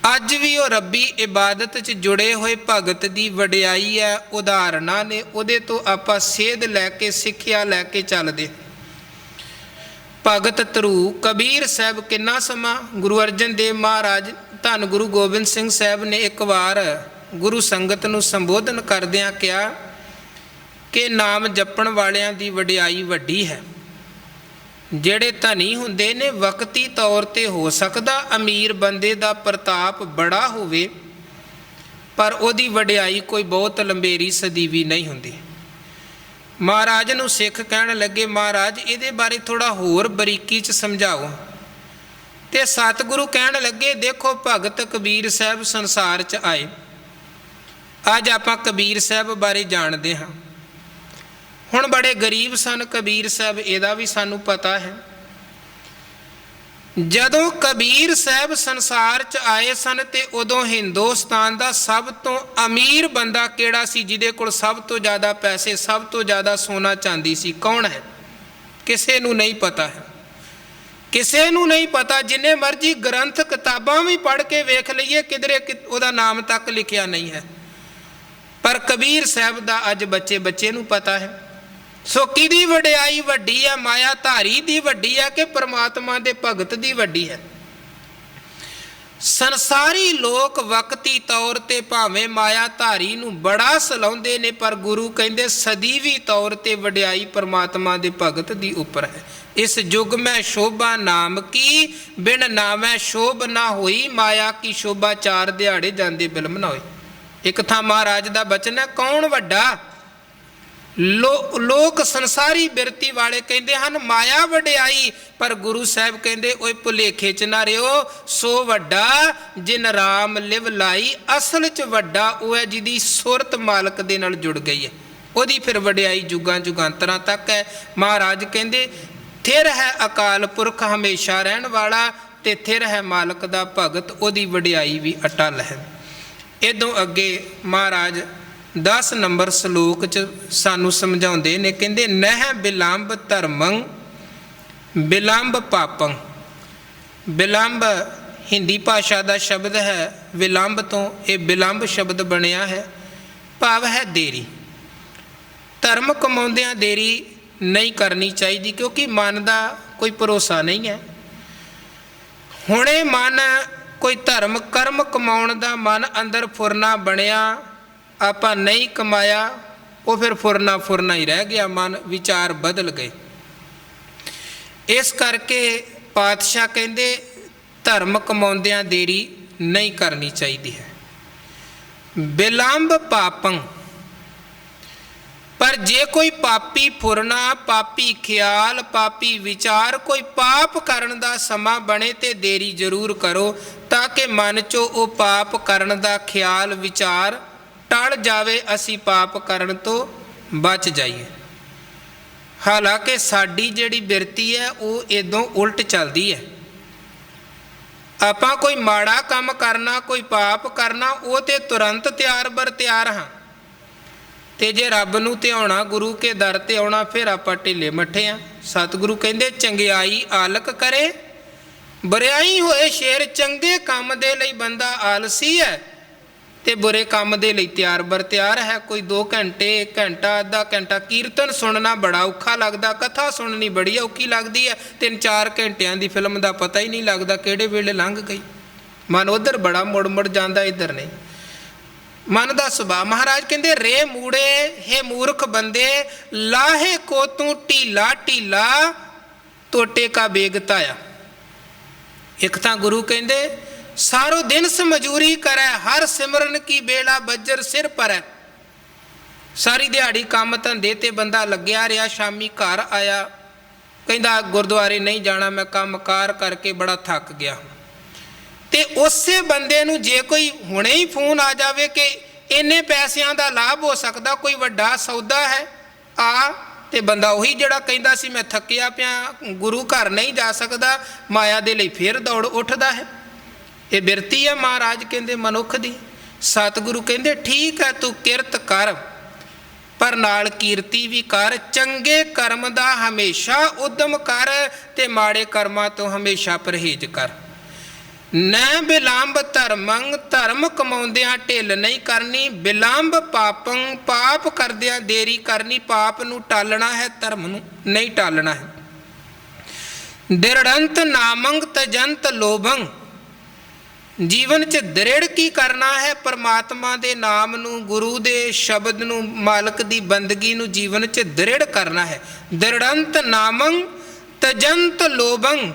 ਅੱਜ ਵੀ ਉਹ ਰੱਬੀ ਇਬਾਦਤ 'ਚ ਜੁੜੇ ਹੋਏ ਭਗਤ ਦੀ ਵਡਿਆਈ ਹੈ, ਉਦਾਹਰਨਾਂ ਨੇ। ਉਹਦੇ ਤੋਂ ਆਪਾਂ ਸੇਧ ਲੈ ਕੇ, ਸਿੱਖਿਆ ਲੈ ਕੇ ਚੱਲਦੇ। ਭਗਤ ਧਰੂ ਕਬੀਰ ਸਾਹਿਬ ਕਿੰਨਾ ਸਮਾਂ, ਗੁਰੂ ਅਰਜਨ ਦੇਵ ਮਹਾਰਾਜ, ਧੰਨ ਗੁਰੂ ਗੋਬਿੰਦ ਸਿੰਘ ਸਾਹਿਬ ਨੇ ਇੱਕ ਵਾਰ ਗੁਰੂ ਸੰਗਤ ਨੂੰ ਸੰਬੋਧਨ ਕਰਦਿਆਂ ਕਿਹਾ ਕਿ ਨਾਮ ਜਪਣ ਵਾਲਿਆਂ ਦੀ ਵਡਿਆਈ ਵੱਡੀ ਹੈ। ਜਿਹੜੇ ਧਨੀ ਹੁੰਦੇ ਨੇ, ਵਕਤੀ ਤੌਰ ਤੇ ਹੋ ਸਕਦਾ ਅਮੀਰ ਬੰਦੇ ਦਾ ਪ੍ਰਤਾਪ ਬੜਾ ਹੋਵੇ, ਪਰ ਉਹਦੀ ਵਡਿਆਈ ਕੋਈ ਬਹੁਤ ਲੰਬੇਰੀ ਸਦੀਵੀ ਨਹੀਂ ਹੁੰਦੀ। ਮਹਾਰਾਜ ਨੂੰ ਸਿੱਖ ਕਹਿਣ ਲੱਗੇ, ਮਹਾਰਾਜ ਇਹਦੇ ਬਾਰੇ ਥੋੜ੍ਹਾ ਹੋਰ ਬਰੀਕੀ 'ਚ ਸਮਝਾਓ। ਤੇ ਸਤਿਗੁਰੂ ਕਹਿਣ ਲੱਗੇ, ਦੇਖੋ ਭਗਤ ਕਬੀਰ ਸਾਹਿਬ ਸੰਸਾਰ 'ਚ ਆਏ। ਅੱਜ ਆਪਾਂ ਕਬੀਰ ਸਾਹਿਬ ਬਾਰੇ ਜਾਣਦੇ ਹਾਂ। ਹੁਣ ਬੜੇ ਗਰੀਬ ਸਨ ਕਬੀਰ ਸਾਹਿਬ, ਇਹਦਾ ਵੀ ਸਾਨੂੰ ਪਤਾ ਹੈ। ਜਦੋਂ ਕਬੀਰ ਸਾਹਿਬ ਸੰਸਾਰ 'ਚ ਆਏ ਸਨ ਤੇ ਉਦੋਂ ਹਿੰਦੁਸਤਾਨ ਦਾ ਸਭ ਤੋਂ ਅਮੀਰ ਬੰਦਾ ਕਿਹੜਾ ਸੀ? ਜਿਹਦੇ ਕੋਲ ਸਭ ਤੋਂ ਜ਼ਿਆਦਾ ਪੈਸੇ, ਸਭ ਤੋਂ ਜ਼ਿਆਦਾ ਸੋਨਾ ਚਾਂਦੀ ਸੀ, ਕੌਣ ਹੈ? ਕਿਸੇ ਨੂੰ ਨਹੀਂ ਪਤਾ ਹੈ, ਕਿਸੇ ਨੂੰ ਨਹੀਂ ਪਤਾ। ਜਿੰਨੇ ਮਰਜ਼ੀ ਗ੍ਰੰਥ ਕਿਤਾਬਾਂ ਵੀ ਪੜ੍ਹ ਕੇ ਵੇਖ ਲਈਏ, ਕਿਧਰੇ ਉਹਦਾ ਨਾਮ ਤੱਕ ਲਿਖਿਆ ਨਹੀਂ ਹੈ। ਪਰ ਕਬੀਰ ਸਾਹਿਬ ਦਾ ਅੱਜ ਬੱਚੇ ਨੂੰ ਪਤਾ ਹੈ। ਸੋ ਕਿਹਦੀ ਵਡਿਆਈ ਵੱਡੀ ਹੈ? ਮਾਇਆ ਧਾਰੀ ਦੀ ਵੱਡੀ ਹੈ ਕਿ ਪਰਮਾਤਮਾ ਦੇ ਭਗਤ ਦੀ ਵੱਡੀ ਹੈ? ਸੰਸਾਰੀ ਲੋਕ ਵਕਤੀ ਤੌਰ ਤੇ ਭਾਵੇਂ ਮਾਇਆ ਧਾਰੀ ਨੂੰ ਬੜਾ ਸਲਾਉਂਦੇ ਨੇ, ਪਰ ਗੁਰੂ ਕਹਿੰਦੇ ਸਦੀਵੀ ਤੌਰ ਤੇ ਵਡਿਆਈ ਪਰਮਾਤਮਾ ਦੇ ਭਗਤ ਦੀ ਉੱਪਰ ਹੈ। ਇਸ ਯੁੱਗ ਮੈਂ ਸ਼ੋਭਾ ਨਾਮ ਕੀ, ਬਿਨ ਨਾਮੈ ਸ਼ੋਭ ਨਾ ਹੋਈ, ਮਾਇਆ ਕੀ ਸ਼ੋਭਾ ਚਾਰ ਦਿਹਾੜੇ ਜਾਂਦੇ ਬਿਲਮ ਨਾ ਹੋਈ। ਇੱਕ ਥਾਂ ਮਹਾਰਾਜ ਦਾ ਬਚਨ ਹੈ, ਕੌਣ ਵੱਡਾ? ਲੋਕ ਸੰਸਾਰੀ ਬਿਰਤੀ ਵਾਲੇ ਕਹਿੰਦੇ ਹਨ ਮਾਇਆ ਵਡਿਆਈ, ਪਰ ਗੁਰੂ ਸਾਹਿਬ ਕਹਿੰਦੇ ਓਏ ਭੁਲੇਖੇ 'ਚ ਨਾ ਰਿਓ, ਸੋ ਵੱਡਾ ਜਿਨ ਰਾਮ ਲਿਵ ਲਾਈ। ਅਸਲ 'ਚ ਵੱਡਾ ਉਹ ਹੈ ਜਿਹਦੀ ਸੁਰਤ ਮਾਲਕ ਦੇ ਨਾਲ ਜੁੜ ਗਈ ਹੈ, ਉਹਦੀ ਫਿਰ ਵਡਿਆਈ ਜੁਗਾਂ ਜੁਗਾਂਤਰਾਂ ਤੱਕ ਹੈ। ਮਹਾਰਾਜ ਕਹਿੰਦੇ थिर है अकाल पुरख हमेशा रहन वाला, ते थिर है मालक दा भगत, ओदी वडियाई भी अटल है। इदों अगे महाराज 10 नंबर सलोक च सानू समझाउंदे ने, कहंदे नह बिलंब धर्मं बिलंब पापं। बिलंब हिंदी भाषा का शब्द है, विलंब तो ये बिलंब शब्द बनया है, भाव है देरी। धर्म कमाउंदियां देरी नहीं करनी चाहिए, क्योंकि मन का कोई भरोसा नहीं है। हुणे मन कोई धर्म कर्म कमाउण दा मन अंदर फुरना बनया, आपां नहीं कमाया, वो फिर फुरना फुरना ही रह गया, मन विचार बदल गए। इस करके पातशाह कहंदे धर्म कमाउंदियां देरी नहीं करनी चाहिए है। बिलंब पापं, पर जे कोई पापी फुरना, पापी ख्याल, पापी विचार, कोई पाप करन दा समा बने ते देरी जरूर करो, ताकि मन चो वो पाप करन दा ख्याल विचार टल जावे, असी पाप करन तो बच जाइए। हालांकि साडी जिहड़ी बिरती है वो इदों उल्ट चलदी है। आपां कोई माड़ा काम करना, कोई पाप करना, वो ते तुरंत तैयार बर तैयार हाँ, ते जे रब नूं ध्याउणा, गुरु के दर ते आउणा, फिर आपां ढिले मੱਠੇ हाँ। सतगुरु कहंदे चंगियाई आलक करे, बुराई होए शेर। चंगे काम दे लई बंदा आलसी है, ते बुरे काम दे लई तैयार बर तैयार है। कोई 2 घंटे, 1 घंटा, आधा घंटा कीर्तन सुनना बड़ा औखा लगदा, कथा सुननी बड़ी औखी लगदी है। 3-4 घंटियां दी फिल्म दा पता ही नहीं लगदा किहड़े वेले लंघ गई। मन उधर बड़ा मुड़ मुड़ जांदा, इधर नहीं। मन का सुभाव। महाराज कहते रे मूड़े हे मूर्ख बंदे, लाहे को तू ढीला ढीला, टोटे का बेग ताया। एक तां गुरु कहते सारो दिन से मजूरी करे, हर सिमरन की बेला बज्जर सिर पर है। सारी दिहाड़ी काम धंधे ते बंदा लग्या रहा, शामी घर आया, कहंदा गुरुद्वारे नहीं जाना, मैं काम कार करके बड़ा थक गया। ते उसे बंदे नूं जे कोई हुणे ही फोन आ जावे कि इन्ने पैसिਆਂ ਦਾ लाभ हो सकता, कोई वड्डा सौदा है आ, ते बंदा उही जिहड़ा कहंदा सी मैं थकिया पिया, गुरु घर नहीं जा सकता, माया दे लई फिर दौड़ उठदा है। ये बिरती है महाराज कहंदे मनुख दी। सतगुरु कहंदे ठीक है तू किरत कर, पर नाल कीर्ति भी कर। चंगे कर्म दा हमेशा उद्यम कर, ते माड़े कर्मां तो हमेशा परहेज कर। न बिलंब धर्मं, धर्म कमाउंदियां ढिल नहीं करनी। बिलंब पापं, पाप करदियां देरी करनी। पाप नूं टालना है, धर्म नूं नहीं टालना है। दृढ़ंत नामंग तजंत लोभं, जीवन च दृढ़ की करना है, परमात्मा दे नाम नूं, गुरु दे शब्द नूं, मालक दी बंदगी नूं जीवन च दृढ़ करना है। दृढ़ंत नामंग तजंत लोभं,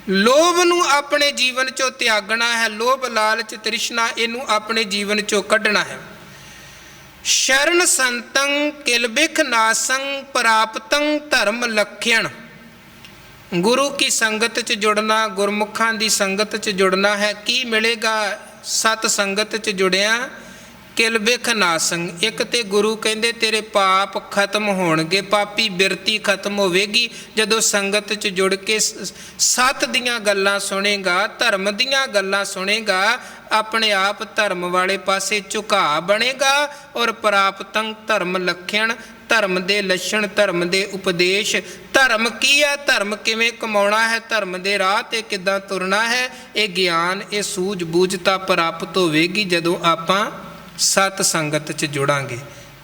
लोभ नूं अपने जीवन चों त्यागना है। लोभ लालच तृष्णा इनू अपने जीवन चों कढ़ना है। शरण संतं किलबिख नासं, प्राप्तं धर्म लक्ष्यण। गुरु की संगत च जुड़ना, गुरमुखां दी संगत च जुड़ना है। की मिलेगा सत संगत च जुड़िया? किलबिख नासंग। एक ते गुरु कहंदे तेरे पाप खत्म होणगे, पापी बिरती खत्म होवेगी जदों संगत च जुड़ के सत दियां गल्लां सुनेगा, धर्म दियां गल्लां सुनेगा, अपने आप धर्म वाले पासे झुका बनेगा। और प्राप्तं धर्म लक्षण, धर्म दे लक्षण, धर्म दे उपदेश। धर्म की है, धर्म किवें कमाउणा है, धर्म दे राह ते किदां तुरना है, ये ज्ञान ये सूझ बूझता प्राप्त होवेगी जदों आपां सत संगत च जुड़ांगे।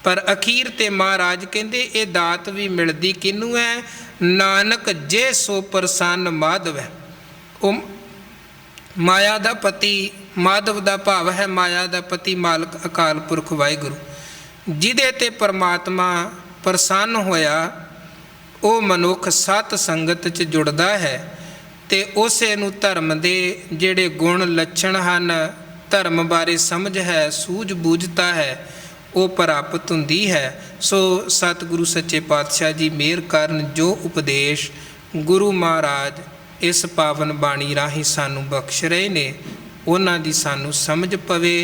पर अखीर ते महाराज कहंदे ये दात भी मिलदी किनू है? नानक जे सो प्रसन्न माधव है। वो माया दा पति, माधव दा भाव है माया दा पति मालक अकाल पुरख वाहिगुरु। जिदे ते परमात्मा प्रसन्न होया वो मनुख सत संगत च जुड़दा है, ते उसे नूं धर्म दे जिहड़े गुण लक्षण हन, धर्म बारे समझ है, सूझ बूझता है, वो प्राप्त हुंदी है। सो सतगुरु सच्चे पातशाह जी मेहर करन, जो उपदेश गुरु महाराज इस पावन बाणी राही सानू बख्श रहे ने, उन्हां दी सानू समझ पवे।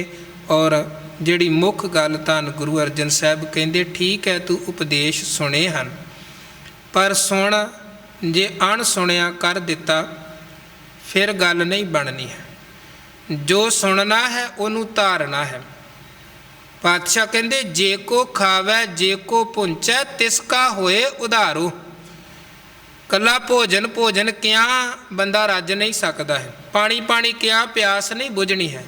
और जिहड़ी मुख गल धन गुरु अर्जन साहब कहंदे ठीक है तू उपदेश सुने हन, पर सुन ਜੇ ਅਣ ਸੁਣਿਆ ਕਰ ਦਿੱਤਾ ਫਿਰ ਗੱਲ ਨਹੀਂ ਬਣਨੀ ਹੈ। ਜੋ ਸੁਣਨਾ ਹੈ ਉਹਨੂੰ ਧਾਰਨਾ ਹੈ। ਪਾਤਸ਼ਾਹ ਕਹਿੰਦੇ ਜੇ ਕੋ ਖਾਵੈ ਜੇ ਕੋ ਪੁੰਚੈ ਤਿਸ ਕਾ ਹੋਏ ਉਧਾਰੋ। ਕੱਲਾ ਭੋਜਨ ਕਿਆ ਬੰਦਾ ਰੱਜ ਨਹੀਂ ਸਕਦਾ ਹੈ। ਪਾਣੀ ਕਿਆ ਪਿਆਸ ਨਹੀਂ ਬੁਝਣੀ ਹੈ।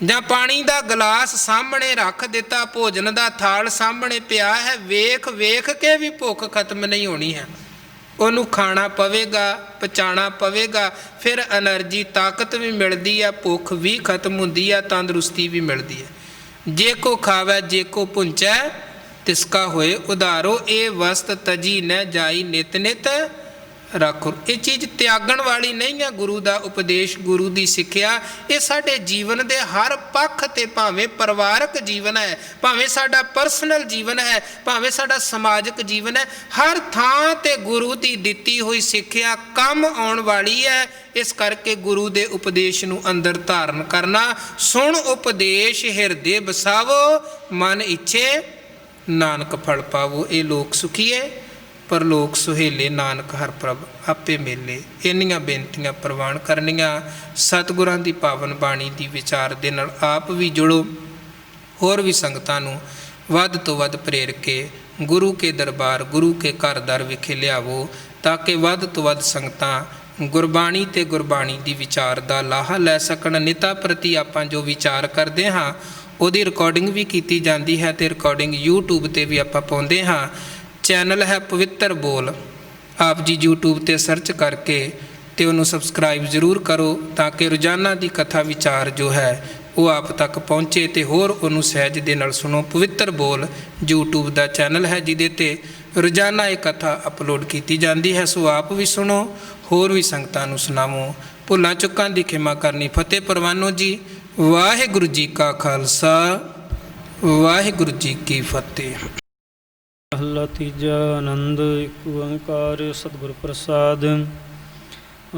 ਜਾਂ ਪਾਣੀ ਦਾ ਗਲਾਸ ਸਾਹਮਣੇ ਰੱਖ ਦਿੱਤਾ, ਭੋਜਨ ਦਾ ਥਾਲ ਸਾਹਮਣੇ ਪਿਆ ਹੈ, ਵੇਖ ਕੇ ਵੀ ਭੁੱਖ ਖਤਮ ਨਹੀਂ ਹੋਣੀ ਹੈ। ਉਹਨੂੰ ਖਾਣਾ ਪਵੇਗਾ, ਪਚਾਣਾ ਪਵੇਗਾ, ਫਿਰ ਐਨਰਜੀ ਤਾਕਤ ਵੀ ਮਿਲਦੀ ਹੈ, ਭੁੱਖ ਵੀ ਖਤਮ ਹੁੰਦੀ ਹੈ, ਤੰਦਰੁਸਤੀ ਵੀ ਮਿਲਦੀ ਹੈ। ਜੇ ਕੋ ਖਾਵੈ ਜੇ ਕੋ ਪੁੰਚੈ ਤਿਸਕਾ ਹੋਏ ਉਧਾਰੋ। ਇਹ ਵਸਤ ਤਜੀ ਨ ਜਾਈ ਨਿਤ ਰੱਖੋ। ਇਹ ਚੀਜ਼ ਤਿਆਗਣ ਵਾਲੀ ਨਹੀਂ ਹੈ। ਗੁਰੂ ਦਾ ਉਪਦੇਸ਼, ਗੁਰੂ ਦੀ ਸਿੱਖਿਆ, ਇਹ ਸਾਡੇ ਜੀਵਨ ਦੇ ਹਰ ਪੱਖ 'ਤੇ, ਭਾਵੇਂ ਪਰਿਵਾਰਕ ਜੀਵਨ ਹੈ, ਭਾਵੇਂ ਸਾਡਾ ਪਰਸਨਲ ਜੀਵਨ ਹੈ, ਭਾਵੇਂ ਸਾਡਾ ਸਮਾਜਿਕ ਜੀਵਨ ਹੈ, ਹਰ ਥਾਂ 'ਤੇ ਗੁਰੂ ਦੀ ਦਿੱਤੀ ਹੋਈ ਸਿੱਖਿਆ ਕੰਮ ਆਉਣ ਵਾਲੀ ਹੈ। ਇਸ ਕਰਕੇ ਗੁਰੂ ਦੇ ਉਪਦੇਸ਼ ਨੂੰ ਅੰਦਰ ਧਾਰਨ ਕਰਨਾ। ਸੁਣ ਉਪਦੇਸ਼ ਹਿਰਦੇ ਬਸਾਵੋ, ਮਨ ਇੱਛੇ ਨਾਨਕ ਫਲ ਪਾਵੋ। ਇਹ ਲੋਕ ਸੁਖੀਏ ਪਰਲੋਕ ਸੁਹੇਲੇ, ਨਾਨਕ ਹਰ ਪ੍ਰਭ ਆਪੇ ਮੇਲੇ। ਇੰਨੀਆਂ ਬੇਨਤੀਆਂ ਪ੍ਰਵਾਨ ਕਰਨੀਆਂ। ਸਤਿਗੁਰਾਂ ਦੀ ਪਾਵਨ ਬਾਣੀ ਦੀ ਵਿਚਾਰ ਦੇ ਨਾਲ ਆਪ ਵੀ ਜੁੜੋ, ਹੋਰ ਵੀ ਸੰਗਤਾਂ ਨੂੰ ਵੱਧ ਤੋਂ ਵੱਧ ਪ੍ਰੇਰ ਕੇ ਗੁਰੂ ਕੇ ਦਰਬਾਰ, ਗੁਰੂ ਕੇ ਘਰ ਦਰ ਵਿਖੇ ਲਿਆਵੋ, ਤਾਂ ਕਿ ਵੱਧ ਤੋਂ ਵੱਧ ਸੰਗਤਾਂ ਗੁਰਬਾਣੀ ਤੇ ਗੁਰਬਾਣੀ ਦੀ ਵਿਚਾਰ ਦਾ ਲਾਹਾ ਲੈ ਸਕਣ। ਨਿਤਾ ਪ੍ਰਤੀ ਆਪਾਂ ਜੋ ਵਿਚਾਰ ਕਰਦੇ ਹਾਂ ਉਹਦੀ ਰਿਕਾਰਡਿੰਗ ਵੀ ਕੀਤੀ ਜਾਂਦੀ ਹੈ, ਤੇ ਰਿਕਾਰਡਿੰਗ YouTube ਤੇ ਵੀ ਆਪਾਂ ਪਾਉਂਦੇ ਹਾਂ। ਚੈਨਲ ਹੈ ਪਵਿੱਤਰ ਬੋਲ। ਆਪ ਜੀ YouTube ਤੇ ਸਰਚ ਕਰਕੇ ਤੇ ਉਹਨੂੰ ਸਬਸਕ੍ਰਾਈਬ ਜ਼ਰੂਰ ਕਰੋ, ਤਾਂ ਕਿ ਰੋਜ਼ਾਨਾ ਦੀ ਕਥਾ ਵਿਚਾਰ ਜੋ ਹੈ ਉਹ ਆਪ ਤੱਕ ਪਹੁੰਚੇ ਤੇ ਹੋਰ ਉਹਨੂੰ ਸਹਿਜ ਦੇ ਨਾਲ ਸੁਣੋ। ਪਵਿੱਤਰ ਬੋਲ YouTube ਦਾ ਚੈਨਲ ਹੈ, ਜਿਹਦੇ ਤੇ ਰੋਜ਼ਾਨਾ ਇਹ ਕਥਾ ਅਪਲੋਡ ਕੀਤੀ ਜਾਂਦੀ ਹੈ। ਸੋ ਆਪ ਵੀ ਸੁਣੋ, ਹੋਰ ਵੀ ਸੰਗਤਾਂ ਨੂੰ ਸੁਣਾਵੋ। ਭੁੱਲਾਂ ਚੁੱਕਾਂ ਦੀ ਖਿਮਾ ਕਰਨੀ। ਫਤਿਹ ਪ੍ਰਵਾਨੋ ਜੀ। ਵਾਹਿਗੁਰੂ ਜੀ ਕਾ ਖਾਲਸਾ, ਵਾਹਿਗੁਰੂ ਜੀ ਕੀ ਫਤਿਹ। ਮਹਲਾ ਤੀਜਾ। ਆਨੰਦ। ਇੱਕ ਓੰਕਾਰ ਸਤਿਗੁਰ ਪ੍ਰਸਾਦਿ।